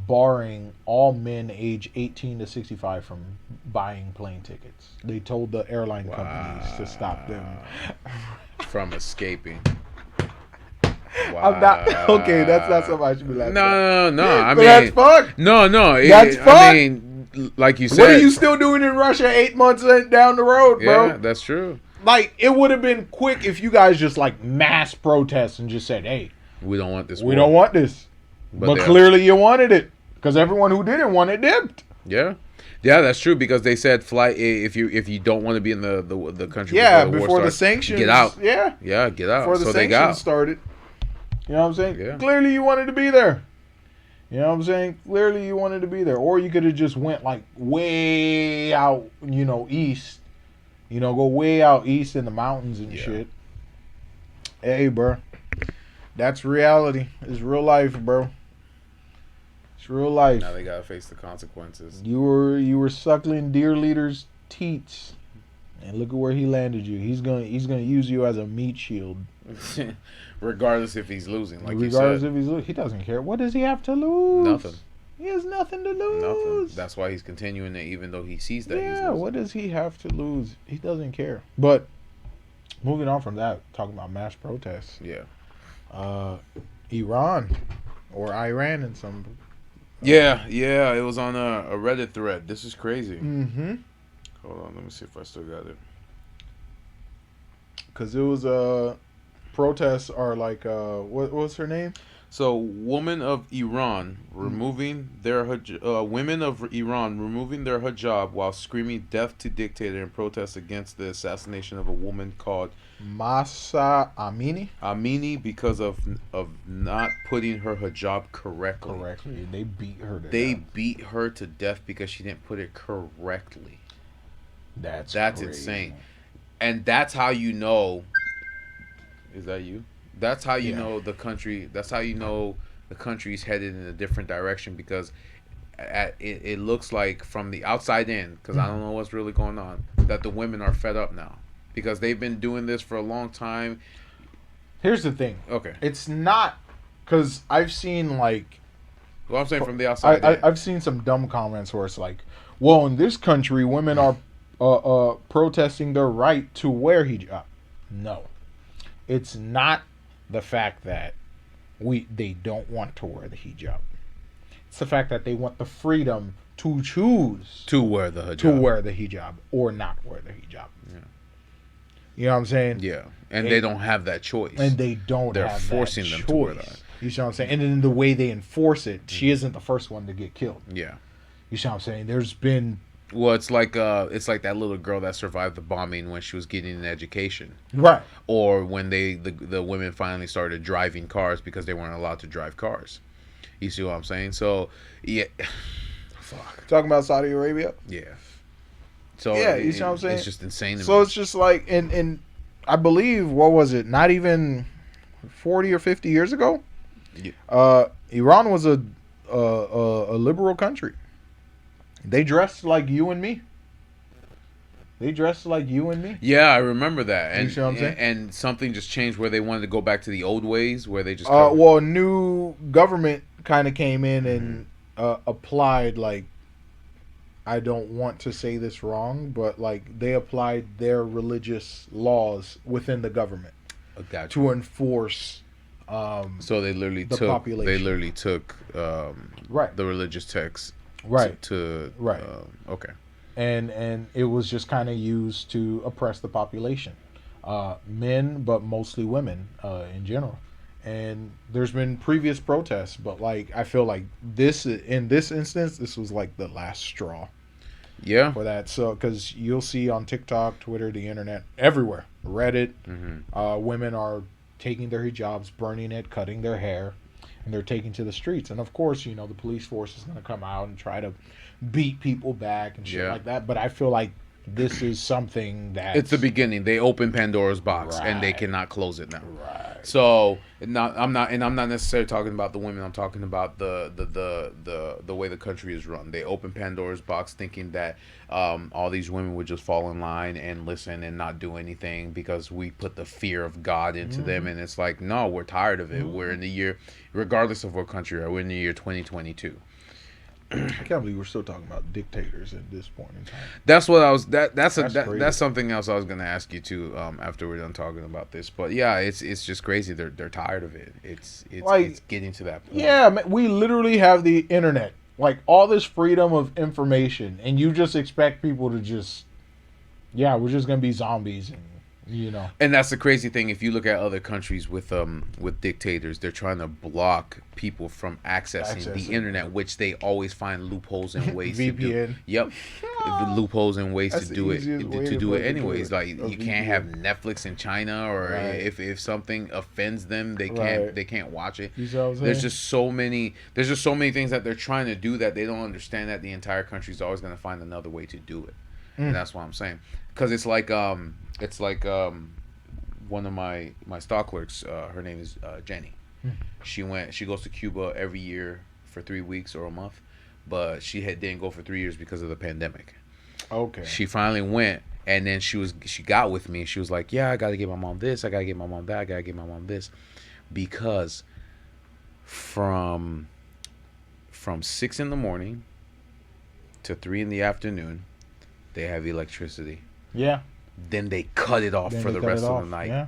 barring all men age 18 to 65 from buying plane tickets. They told the airline companies to stop them. From escaping. I'm not okay. That's not something I should be laughing. No. I But mean, that's fucked. No. That's I fucked. mean, like you said. What are you still doing in Russia 8 months down the road, bro? Yeah, that's true. Like, it would have been quick if you guys just like mass protest and just said, "Hey, We don't want this. we war. don't want this." But they- clearly, you wanted it because everyone who didn't want it dipped. Yeah, that's true because they said fly if you don't want to be in the country. Yeah, war before the starts, sanctions. get out. Yeah, Yeah, get out. before the So they sanctions got. started. You know what I'm saying? Yeah. Clearly, you wanted to be there. You know what I'm saying? Clearly, you wanted to be there, or you could have just went like way out, you know, east, You know, go way out east in the mountains and Yeah. shit. Hey, bro. That's reality. It's real life, bro. It's real life. Now they gotta face the consequences. You were suckling deer leader's teats, and look at where he landed you. He's gonna use you as a meat shield. Regardless if he's losing, like Regardless you if he's he doesn't care. What does he have to lose? Nothing. He has nothing to lose. said, nothing. That's why he's continuing it, even though he sees that he's Yeah, losing. what does he have to lose? He doesn't care. But moving on from that, talking about mass protests. Yeah. Iran or Iran in some. Yeah, it was on a Reddit thread. This is crazy. Mm-hmm. Hold on, let me see if I still got it. Because it was protests are like what's her name? So, women of Iran removing their women of Iran removing their hijab while screaming "death to dictator" in protest against the assassination of a woman called Masa Amini. Amini because of not putting her hijab correctly. Correctly, they beat her to They death. beat her to death because she didn't put it correctly. That's That's crazy. insane. And that's how you know. Is that you? That's how you Yeah. know the country. That's how you know the country's headed in a different direction because it looks like from the outside in, because I don't know what's really going on, that the women are fed up now because they've been doing this for a long time. Here's the thing. Okay. It's not because I've seen like Well, I'm saying from the outside in. I've seen some dumb comments where it's like, well, in this country, women are protesting their right to wear hijab. No, it's not the fact that they don't want to wear the hijab. It's the fact that they want the freedom to choose to wear the hijab. to wear the hijab or not wear the hijab. Yeah. You know what I'm saying? Yeah. And they don't have that choice. And they don't They're have forcing that them choice. to wear that. You see what I'm saying? And then the way they enforce it, she isn't the first one to get killed. Yeah. You see what I'm saying? There's been Well, it's like that little girl that survived the bombing when she was getting an education, right. or when the women finally started driving cars because they weren't allowed to drive cars. You see what I'm saying? So, yeah, fuck, Talking about Saudi Arabia. yeah. So Yeah, you see what I'm saying? It's just insane to So me. it's just like, and I believe, what was it? Not even 40 or 50 years ago. Yeah. Iran was a liberal country. They dressed like you and me. They dressed like you and me. Yeah, I remember that, and You see what I'm saying? and something just changed where they wanted to go back to the old ways where they just Well, a new government kind of came in and applied, like, I don't want to say this wrong, but like they applied their religious laws within the government got to enforce. So they literally the took population. Right. the religious texts Right. to Right. Okay. And it was just kind of used to oppress the population, men, but mostly women in general. And there's been previous protests, but like I feel like in this instance, this was like the last straw Yeah. for that. So because you'll see on TikTok, Twitter, the internet, everywhere, Reddit, women are taking their hijabs, burning it, cutting their hair, and they're taking to the streets. And of course, the police force is going to come out and try to beat people back and shit Yeah. like that. But I feel like this is something that It's the beginning. They open Pandora's box and they Right. cannot close it now. Right. So I'm not necessarily talking about the women. I'm talking about the way the country is run. They open Pandora's box thinking that all these women would just fall in line and listen and not do anything because we put the fear of God into them. And it's like, no, we're tired of it. We're in the year, regardless of what country we're in the year 2022. I can't believe we're still talking about dictators at this point in time. That's what I was. That's crazy. that's something else I was gonna ask you too. After we're done talking about this, but yeah, it's just crazy. They're tired of it. It's Like, getting to that point. Yeah, man, we literally have the internet, like all this freedom of information, and you just expect people to just, we're just gonna be zombies, and And that's the crazy thing. If you look at other countries with dictators, they're trying to block people from accessing the internet, which they always find loopholes and ways to do. VPN. Yep, loopholes and ways That's to the do it easiest way to to do it fucking do anyways. it, Like a you can't have VPN. Netflix in China, or Right. if something offends them, they Right. can't watch it. You see what I'm There's saying? just so many things that they're trying to do that they don't understand that the entire country is always going to find another way to do it. and that's what I'm saying. Because it's like one of my stock clerks. Her name is Jenny. She goes to Cuba every year for 3 weeks or a month, but she didn't go for 3 years because of the pandemic. Okay. She finally went, and then she got with me. She was like, "Yeah, I gotta get my mom this. I gotta get my mom that. I gotta get my mom this," because from 6 in the morning to 3 in the afternoon, they have electricity. Yeah. Then they cut it off for the rest of the night. Yeah.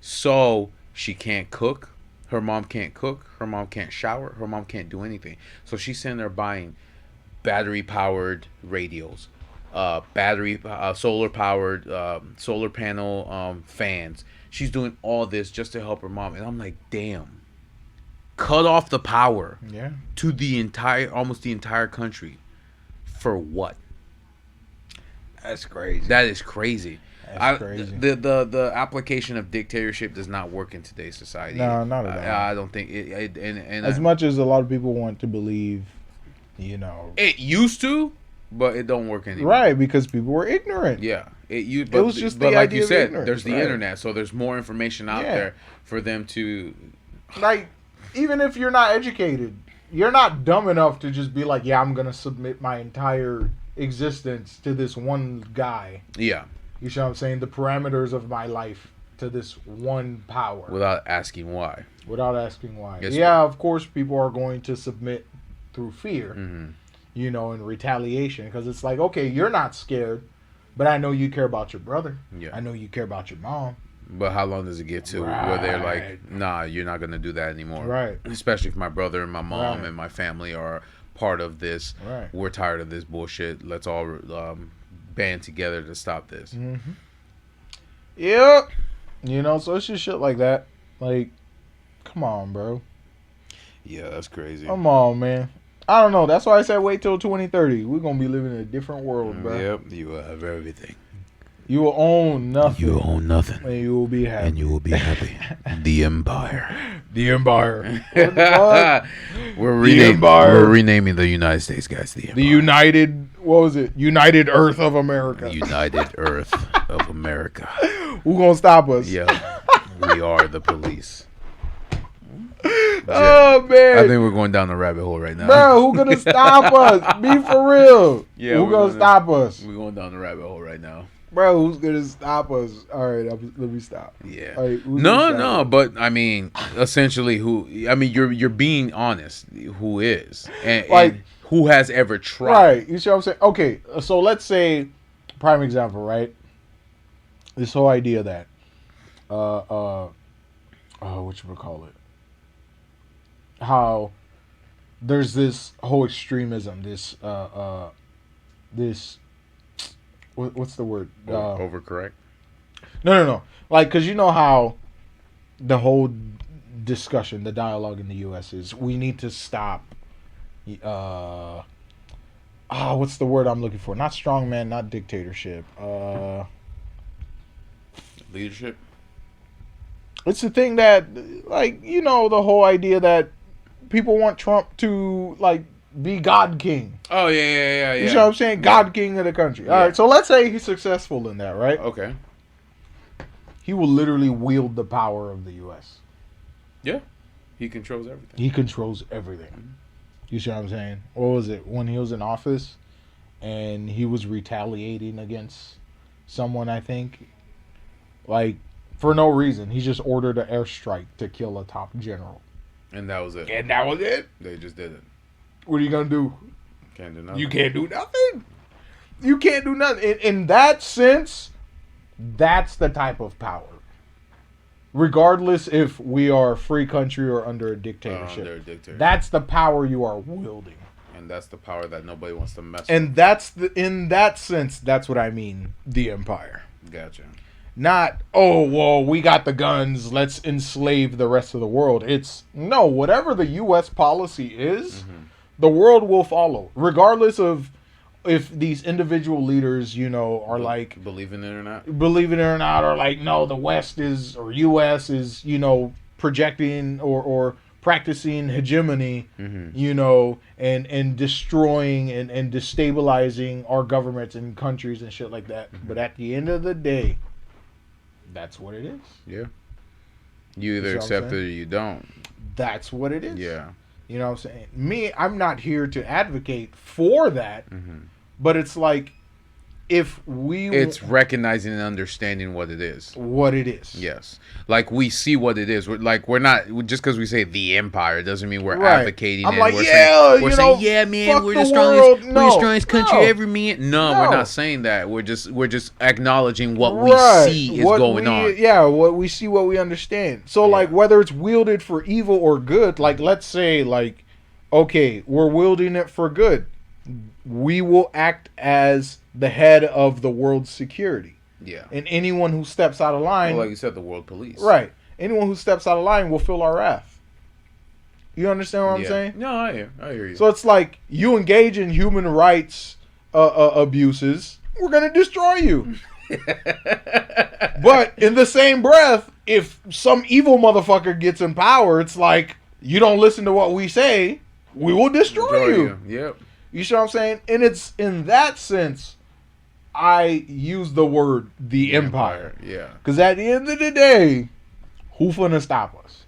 So she can't cook. Her mom can't cook. Her mom can't shower. Her mom can't do anything. So she's sitting there buying battery-powered radios, solar-powered solar panel fans. She's doing all this just to help her mom. And I'm like, damn. Cut off the power to almost the entire country. For what? That's crazy. That is crazy. That's crazy. The application of dictatorship does not work in today's society. No, not at all. I don't think it. And as much as a lot of people want to believe, it used to, but it don't work anymore. Right, because people were ignorant. Yeah, it was just but the like idea you of said, ignorance, there's the right. internet, so there's more information out there for them to. Like, even if you're not educated, you're not dumb enough to just be like, yeah, I'm gonna submit my entire existence to this one guy. Yeah. You see what I'm saying? The parameters of my life to this one power. Without asking why. Without asking why. Yes, yeah, of course, people are going to submit through fear, Mm-hmm. In retaliation. Because it's like, okay, you're not scared, but I know you care about your brother. Yeah. I know you care about your mom. But how long does it get to where they're Right. like, nah, you're not going to do that anymore? Right. Especially if my brother and my mom Right. and my family are part of this. Right. We're tired of this bullshit. Let's all band together to stop this. Mm-hmm. Yep. So it's just shit like that. Like, come on, bro. Yeah, that's crazy. Come on, man. I don't know. That's why I said wait till 2030. We're going to be living in a different world, bro. Yep, you will have everything. You will own nothing. You own nothing. And you will be happy. And you will be happy. The Empire. The Empire. What? We're renaming the United States, guys. The Empire. The United, what was it? United Earth of America. United Earth of America. Who gonna stop us? Yeah, we are the police. Oh, man. I think we're going down the rabbit hole right now. Bro, who gonna stop us? Be for real. Yeah, who gonna stop us? We're going down the rabbit hole right now. Bro, who's gonna stop us? All right, let me stop. Yeah. All right, who's gonna stop No, us? but I mean, essentially, you're being honest. Who is and Like, who has ever tried? Right. You see what I'm saying? Okay, so let's say, prime example, right? This whole idea that, what you would call it? How there's this whole extremism, this, what's the word? Overcorrect. No. Like, because you know how the whole discussion, the dialogue in the U.S. is we need to stop. What's the word I'm looking for? Not strongman, not dictatorship. Leadership. It's the thing that, like, the whole idea that people want Trump to, like, be God King. Oh yeah. You see what I'm saying? God King of the country. All right, so let's say he's successful in that, right? Okay. He will literally wield the power of the U.S. Yeah. He controls everything. He controls everything. You see what I'm saying? What was it? When he was in office and he was retaliating against someone, I think. Like, for no reason. He just ordered an airstrike to kill a top general. And that was it. And that was it? They just did it. What are you going to do? Can't do nothing. You can't do nothing. You can't do nothing. In that sense, that's the type of power. Regardless if we are a free country or under a dictatorship. Under a dictatorship. That's the power you are wielding. And that's the power that nobody wants to mess And that's in that sense, that's what I mean, the empire. with. Gotcha. Not, oh, well, we got the guns, let's enslave the rest of the world. It's, no, whatever the U.S. policy is, the world will follow. Regardless of if these individual leaders, are like... Believe in it or not? Believe it or not, or like, no, the West is, or U.S. is, projecting or practicing hegemony, Mhm. you know, and destroying and destabilizing our governments and countries and shit like that. But at the end of the day, that's what it is. Yeah. You either see what I'm accept it saying? or you don't. That's what it is. Yeah. You know what I'm saying? Me, I'm not here to advocate for that, Mhm. but it's like if we It's recognizing and understanding what it is. what it is. Yes, like we see what it is. We're not just because we say the empire doesn't mean we're Right. advocating. I'm and like, we're yeah, saying, we're you saying, know, yeah, man, fuck we're the the strongest. world. We're the No, strongest country no. ever. No, we're No. not saying that. We're just acknowledging what we Right. see is What going we- on. Yeah, what we see, what we understand. So, Yeah. like, whether it's wielded for evil or good, like, let's say, like, okay, we're wielding it for good. We will act as the head of the world's security. Yeah, And anyone who steps out of line, well, like you said, the world police. right, anyone who steps out of line will feel our wrath. You understand what I'm Yeah. saying? No, I hear you. So it's like you engage in human rights abuses, we're gonna destroy you. But in the same breath, if some evil motherfucker gets in power, it's like you don't listen to what we say, we will destroy you. Yep. You see what I'm saying? And it's in that sense I use the word the empire. Yeah. Because at the end of the day, who finna stop us?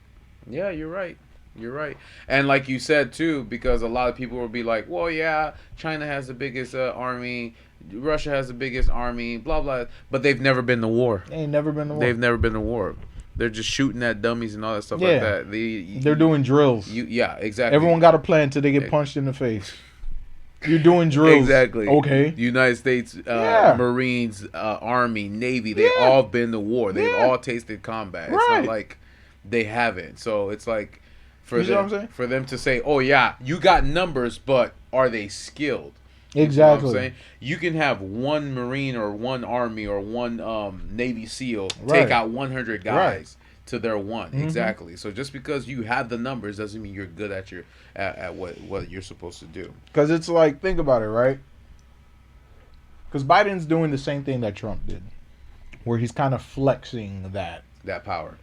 Yeah, you're right. You're right. And like you said too, because a lot of people will be like, well, yeah, China has the biggest army, Russia has the biggest army, blah blah, but they've never been to war. They ain't never been to war. They've never been to war. They're just shooting at dummies and all that stuff Yeah. like that. They're doing drills. Yeah, exactly. Everyone got a plan till they get punched in the face. You're doing drills. Exactly. Okay. United States Yeah. Marines, Army, Navy, they've Yeah. all been to war. They've Yeah. all tasted combat. It's Right. not like they haven't. So it's like for You see what I'm them, saying? for them to say, "Oh yeah, you got numbers, but are they skilled?" You know what I'm Exactly. saying? You can have one Marine or one Army or one Navy SEAL Right. take out 100 guys to their one. Mhm. Exactly. So just because you have the numbers doesn't mean you're good at your at what you're supposed to do. Because it's like, think about it, right? Because Biden's doing the same thing that Trump did, where he's kind of flexing that That power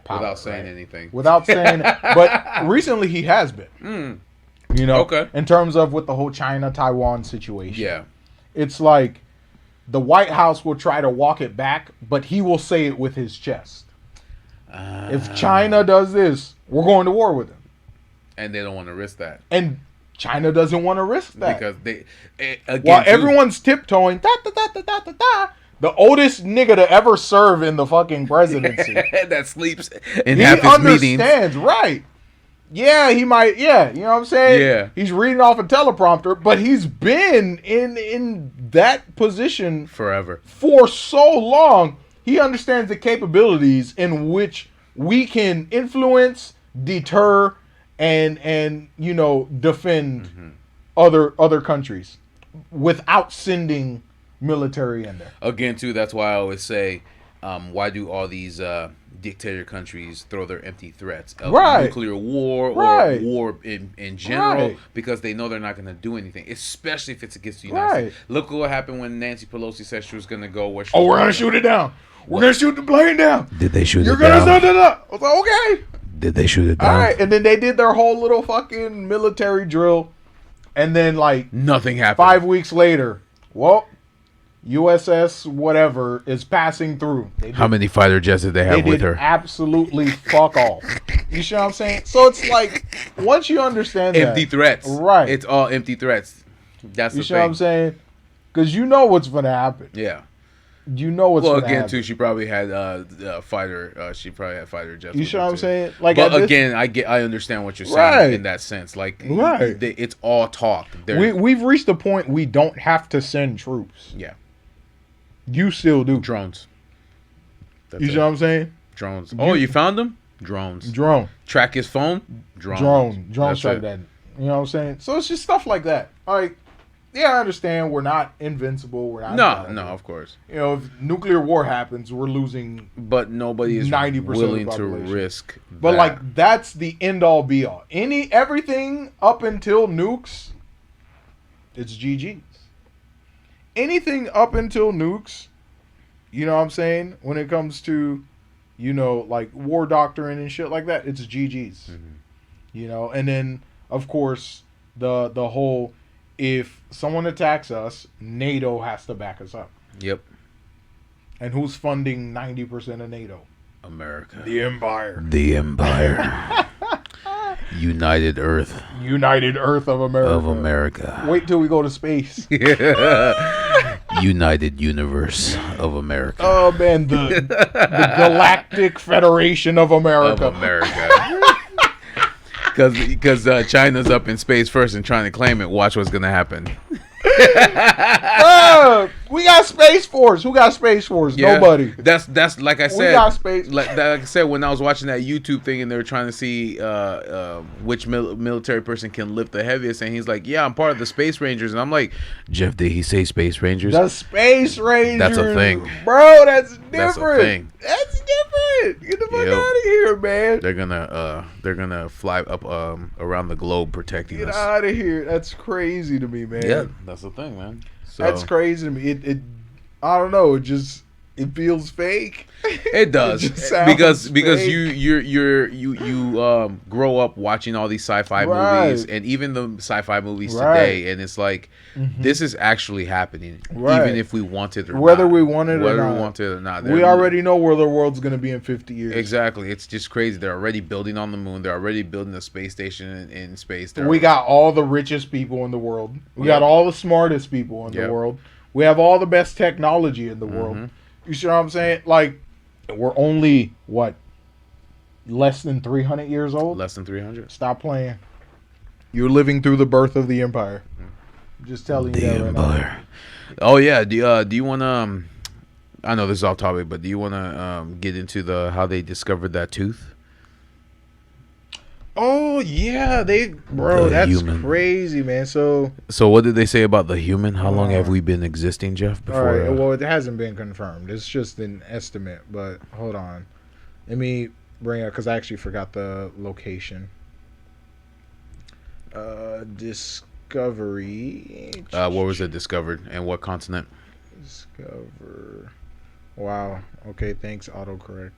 power without saying right? anything. Without saying, but recently he has been. Mm. You know, Okay. in terms of with the whole China-Taiwan situation. Yeah. It's like the White House will try to walk it back, but he will say it with his chest. If China does this, we're going to war with them. And they don't want to risk that And China doesn't want to risk that. because they again While too, everyone's tiptoeing, da, da, da, da, da, da, da, the oldest nigga to ever serve in the fucking presidency. that sleeps in He half his meetings. understands, right? Yeah, he might. Yeah, you know what I'm saying. Yeah. He's reading off a teleprompter, but he's been in that position Forever. for so long. He understands the capabilities in which we can influence, deter, and you know defend Mm-hmm. other countries without sending military in there. Again, too, that's why I always say, why do all these dictator countries throw their empty threats of Right. nuclear war or Right. war in general? Right. Because they know they're not going to do anything, especially if it's against the United Right. States. Look what happened when Nancy Pelosi said she was going to go where she Oh, was we're gonna gonna shoot it down. We're gonna shoot the plane down. Did they shoot You're gonna da da da. I was like, okay. Did they shoot it All right, and then they did their whole little fucking military drill, and then like Nothing happened. 5 weeks later, well, USS whatever is passing through. They did, How many fighter jets did they have they with did her? absolutely fuck all. You see what I'm saying? So it's like once you understand Empty that, threats. Right. It's all empty threats. That's you the see what I'm thing. saying? Because you know what's gonna happen. Yeah. You know what's Well, gonna again, happen. too, she probably had fighter. She probably had fighter jets. You with see her, what I'm too. saying? Like But at this- again, I understand what you're saying Right. in that sense. Like, Right. it's all talk. we've reached a point we don't have to send troops. Yeah, You still do. drones. That's You it. see what I'm saying? Drones. Oh, you found them? Drones. Drone. Track his phone? Drones. Drone That's strike it. that. You know what I'm saying? So it's just stuff like that. Like, yeah, I understand we're not invincible. We're not. No, infallible. no, of course. You know, if nuclear war happens, we're losing. But nobody is 90% of the willing to population. risk. But that. like, that's the end all be all. Everything up until nukes, it's GGs. Anything up until nukes, you know what I'm saying? When it comes to, you know, like war doctrine and shit like that, it's GGs. You know, and then of course the whole, if someone attacks us, NATO has to back us up. Yep. And who's funding 90% of NATO? America. The Empire. The Empire. United Earth United Earth of America. of America. Wait till we go to space. United Universe of America. Oh man, the Galactic Federation of America. Of America. Because China's up in space first and trying to claim it. Watch what's gonna happen. Bruh, we got Space Force. Who got Space Force? Yeah. Nobody. That's like I said. We got space. Like I said, when I was watching that YouTube thing and they were trying to see which military person can lift the heaviest, and he's like, "Yeah, I'm part of the Space Rangers," and I'm like, "Jeff, did he say Space Rangers?" The Space Rangers. That's a thing. Bro, that's different. That's a thing. That's different. Get the fuck Yep. out of here, man. They're gonna fly up around the globe protecting Get us. out of here. That's crazy to me, man. Yeah, that's the thing, man. So, That's crazy to me. It I don't know. It feels fake. It does It just sounds because fake. you grow up watching all these sci-fi Right. movies and even the sci-fi movies Right. today, and it's like this is actually happening, Right. even if we want it or Whether not. we want it or whether not. we want it or not. We They're- already know where the world's gonna be in 50 years. exactly. It's just crazy. They're already building on the moon. They're already building a space station in space. We got all the richest people in the world. We Yep. got all the smartest people in Yep. the world. We have all the best technology in the world. Mhm. You see what I'm saying? Like, we're only, what, less than 300 years old? less than 300. Stop playing. You're living through the birth of the empire. Just telling you The that right now. Empire. Oh yeah. Do you want to? I know this is off topic, but do you want to get into the how they discovered that tooth? Oh, yeah. Bro, The that's human. crazy, man. So, So what did they say about the human? How long have we been existing, Jeff? all right. Well, it hasn't been confirmed. It's just an estimate. But hold on. Let me bring it, because I actually forgot the location. Discovery. where was it discovered and what continent? Discover. Wow. Okay, thanks, autocorrect.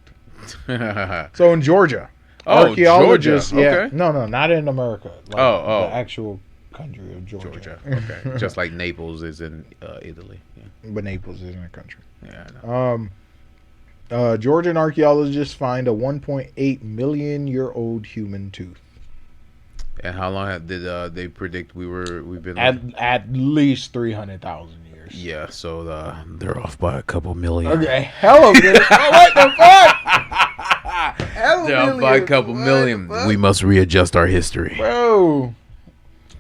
Oh, So in Georgia. Archaeologists. Georgia. Yeah. Okay. No, not in America. Like Oh. The actual country of Georgia. Georgia. Okay. Just like Naples is in Italy. Yeah. But Naples isn't a country. Yeah. I know. Georgian archaeologists find a 1.8 million year old human tooth. And how long did they predict we've been? At least 300,000 years. Yeah. So they're off by a couple million. Okay, hell of it. What the fuck? Hell They're off by a couple million. We must readjust our history. Bro,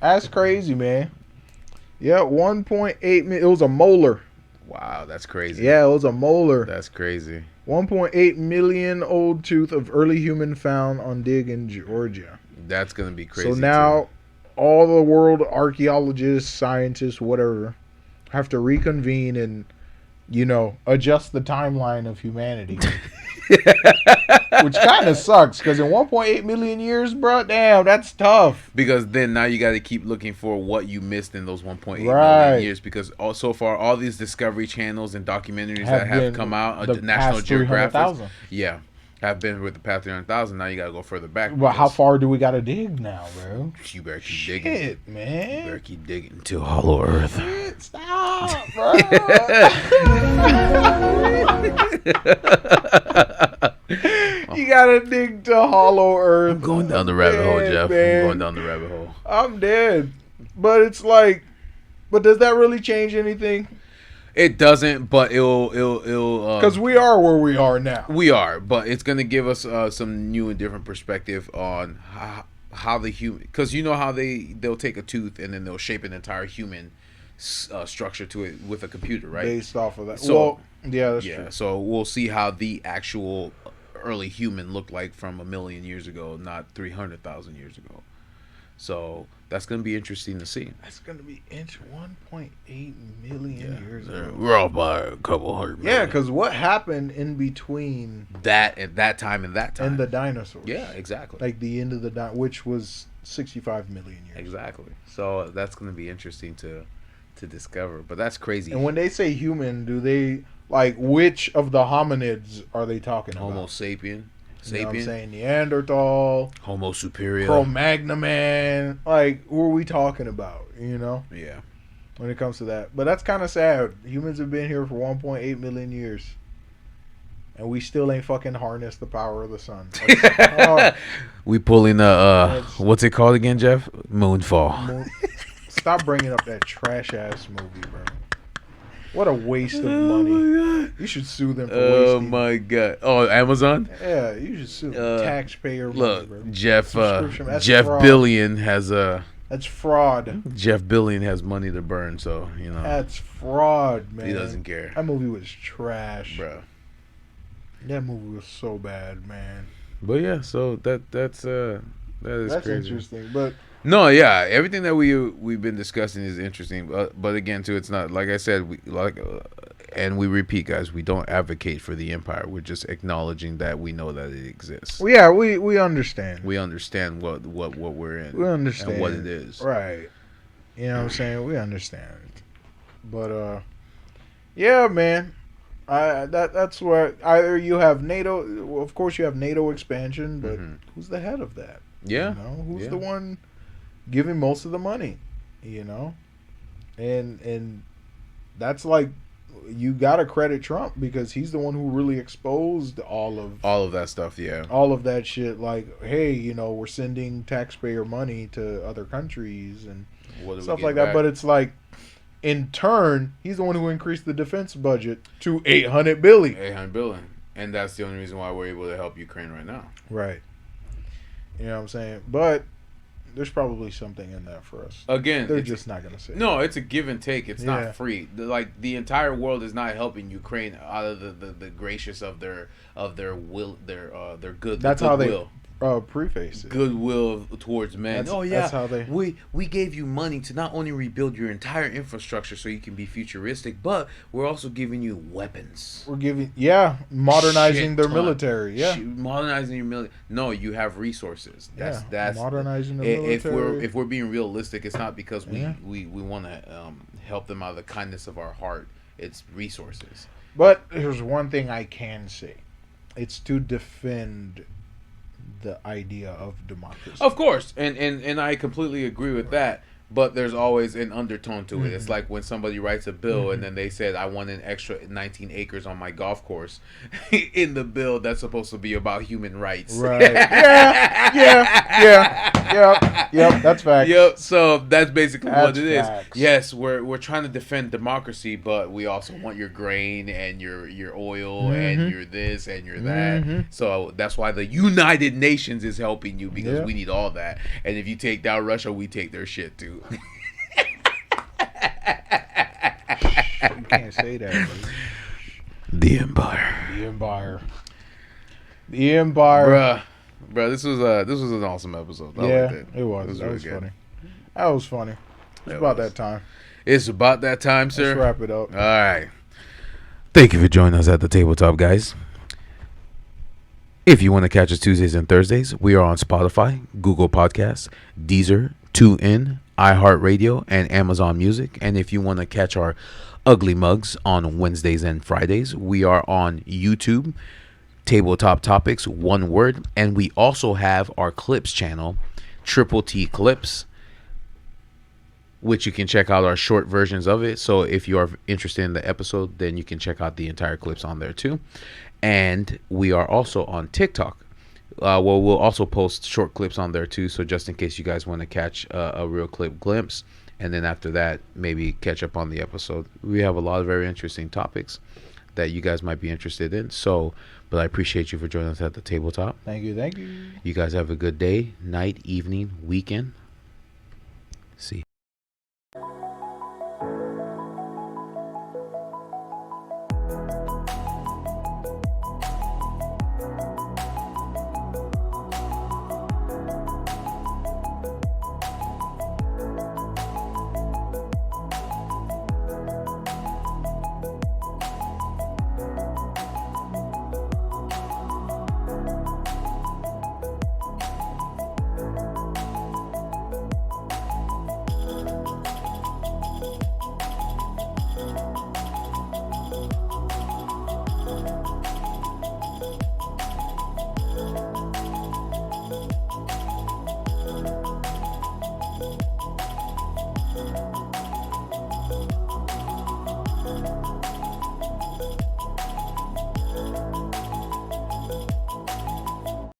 that's crazy, man. Yeah, 1.8 million. It was a molar. Wow, that's crazy. Yeah, it was a molar. That's crazy. 1.8 million old tooth of early human found on dig in Georgia. That's gonna be crazy. So now, all the world archaeologists, scientists, whatever, have to reconvene and, adjust the timeline of humanity. Which kind of sucks, because in 1.8 million years, bro, damn, that's tough. because then now you got to keep looking for what you missed in those 1.8 million Right. years, because so far all these Discovery channels and documentaries Have that have been come out, the National past Geographic, 300,000. yeah, have been with the past 300,000. Now you got to go further back. But how because far do we got to dig now, bro? You better keep digging. Shit, You man. better keep digging to Hollow Earth. Shit, stop, bro. You gotta dig to Hollow Earth. I'm going down the rabbit hole, Man, Jeff. man. I'm going down the rabbit hole. I'm dead. But it's like, but does that really change anything? It doesn't, but it'll Because we are where we are now. we are, but it's gonna give us some new and different perspective on how the human, because you know how they'll take a tooth and then they'll shape an entire human structure to it with a computer, right? Based off of that. So- Well, yeah, that's Yeah, true. so we'll see how the actual early human looked like from a million years ago, not 300,000 years ago. So that's gonna be interesting to see. That's going to be 1.8 million years ago. We're off by a couple hundred Yeah, million. because what happened in between that at that time and that time. and the dinosaurs? yeah, exactly. Like the end of the which was 65 million years. Exactly. So that's going to be interesting to discover. But that's crazy. And when they say human, do they like which of the hominids are they talking Homo about? sapien. You know what I'm Sapien, saying? Neanderthal, Homo superior. Cro-Magnon man. Like, who are we talking about? You know, Yeah. when it comes to that. But that's kind of sad. Humans have been here for 1.8 million years. And we still ain't fucking harnessed the power of the sun. Like, We pulling That's- what's it called again, Jeff? Moonfall. Moon- Stop bringing up that trash ass movie, bro. What a waste of money. You should sue them for Oh wasting. my god. Oh, Amazon. Yeah, you should sue taxpayer money, Look, bro. Jeff. Subscription, that's Jeff fraud. Billion has That's fraud. Jeff Billion has money to burn, so you know That's fraud, man. he doesn't care, That movie was trash. bro. That movie was so bad, man. But yeah, so that is That's crazy. interesting, but No, yeah, everything that we've been discussing is interesting, but again, too, it's not like I said. And we repeat, guys, we don't advocate for the empire. We're just acknowledging that we know that it exists. well, yeah, we understand. We understand what we're in. We understand and what it is. Right. You know what I'm saying? We understand. But yeah, man. That's where either you have NATO, well, of course you have NATO expansion, but Mhm. who's the head of that? Yeah. You know, who's Yeah. the one giving most of the money, you know? And that's like, you got to credit Trump because he's the one who really exposed all of that stuff. Yeah. all of that shit. Like, hey, you know, we're sending taxpayer money to other countries and What do we stuff get like that. back? But it's like, in turn, he's the one who increased the defense budget to $800 billion. 800 billion, and that's the only reason why we're able to help Ukraine right now. Right. You know what I'm saying? But there's probably something in that for us. Again, They're it's- just not gonna say. No, it's a give and take. It's Yeah. not free. Like the entire world is not helping Ukraine out of the gracious of their will, their good. That's how they goodwill. preface it. Goodwill towards men. That's- that's how they- we gave you money to not only rebuild your entire infrastructure so you can be futuristic, but we're also giving you weapons. We're giving, modernizing Shit their ton. military. Yeah. Modernizing your military. No, you have resources. That's modernizing the if military. we're being realistic, it's not because Yeah. we want to help them out of the kindness of our heart. It's resources. But here's one thing I can say: it's to defend the idea of democracy. Of course, and I completely agree with that. But there's always an undertone to it. It's like when somebody writes a bill and then they said, I want an extra 19 acres on my golf course. In the bill, that's supposed to be about human rights. Right. Yep. That's fact. Yep. So that's basically what That's it is. facts. Yes, we're trying to defend democracy, but we also want your grain and your oil and your this and your that. So that's why the United Nations is helping you because Yeah. we need all that. And if you take down Russia, we take their shit too. You can't say that. Dude. The Empire, The Empire. The Empire. bruh. This was an awesome episode. I liked it was. was That really was good. funny. That was funny. It's It about was. that time. It's about that time, sir. Let's wrap it up. All right. Thank you for joining us at the tabletop, guys. If you want to catch us Tuesdays and Thursdays, we are on Spotify, Google Podcasts, Deezer, TuneIn, iHeartRadio, and Amazon Music. And if you want to catch our ugly mugs on Wednesdays and Fridays, we are on YouTube, Tabletop Topics, one word. And we also have our Clips channel, Triple T Clips, which you can check out our short versions of it. So if you are interested in the episode, then you can check out the entire clips on there too. And we are also on TikTok. We'll also post short clips on there too. So just in case you guys want to catch a real clip glimpse, and then after that, maybe catch up on the episode. We have a lot of very interesting topics that you guys might be interested in. So, but I appreciate you for joining us at the tabletop. Thank you. Thank you. You guys have a good day, night, evening, weekend. See you.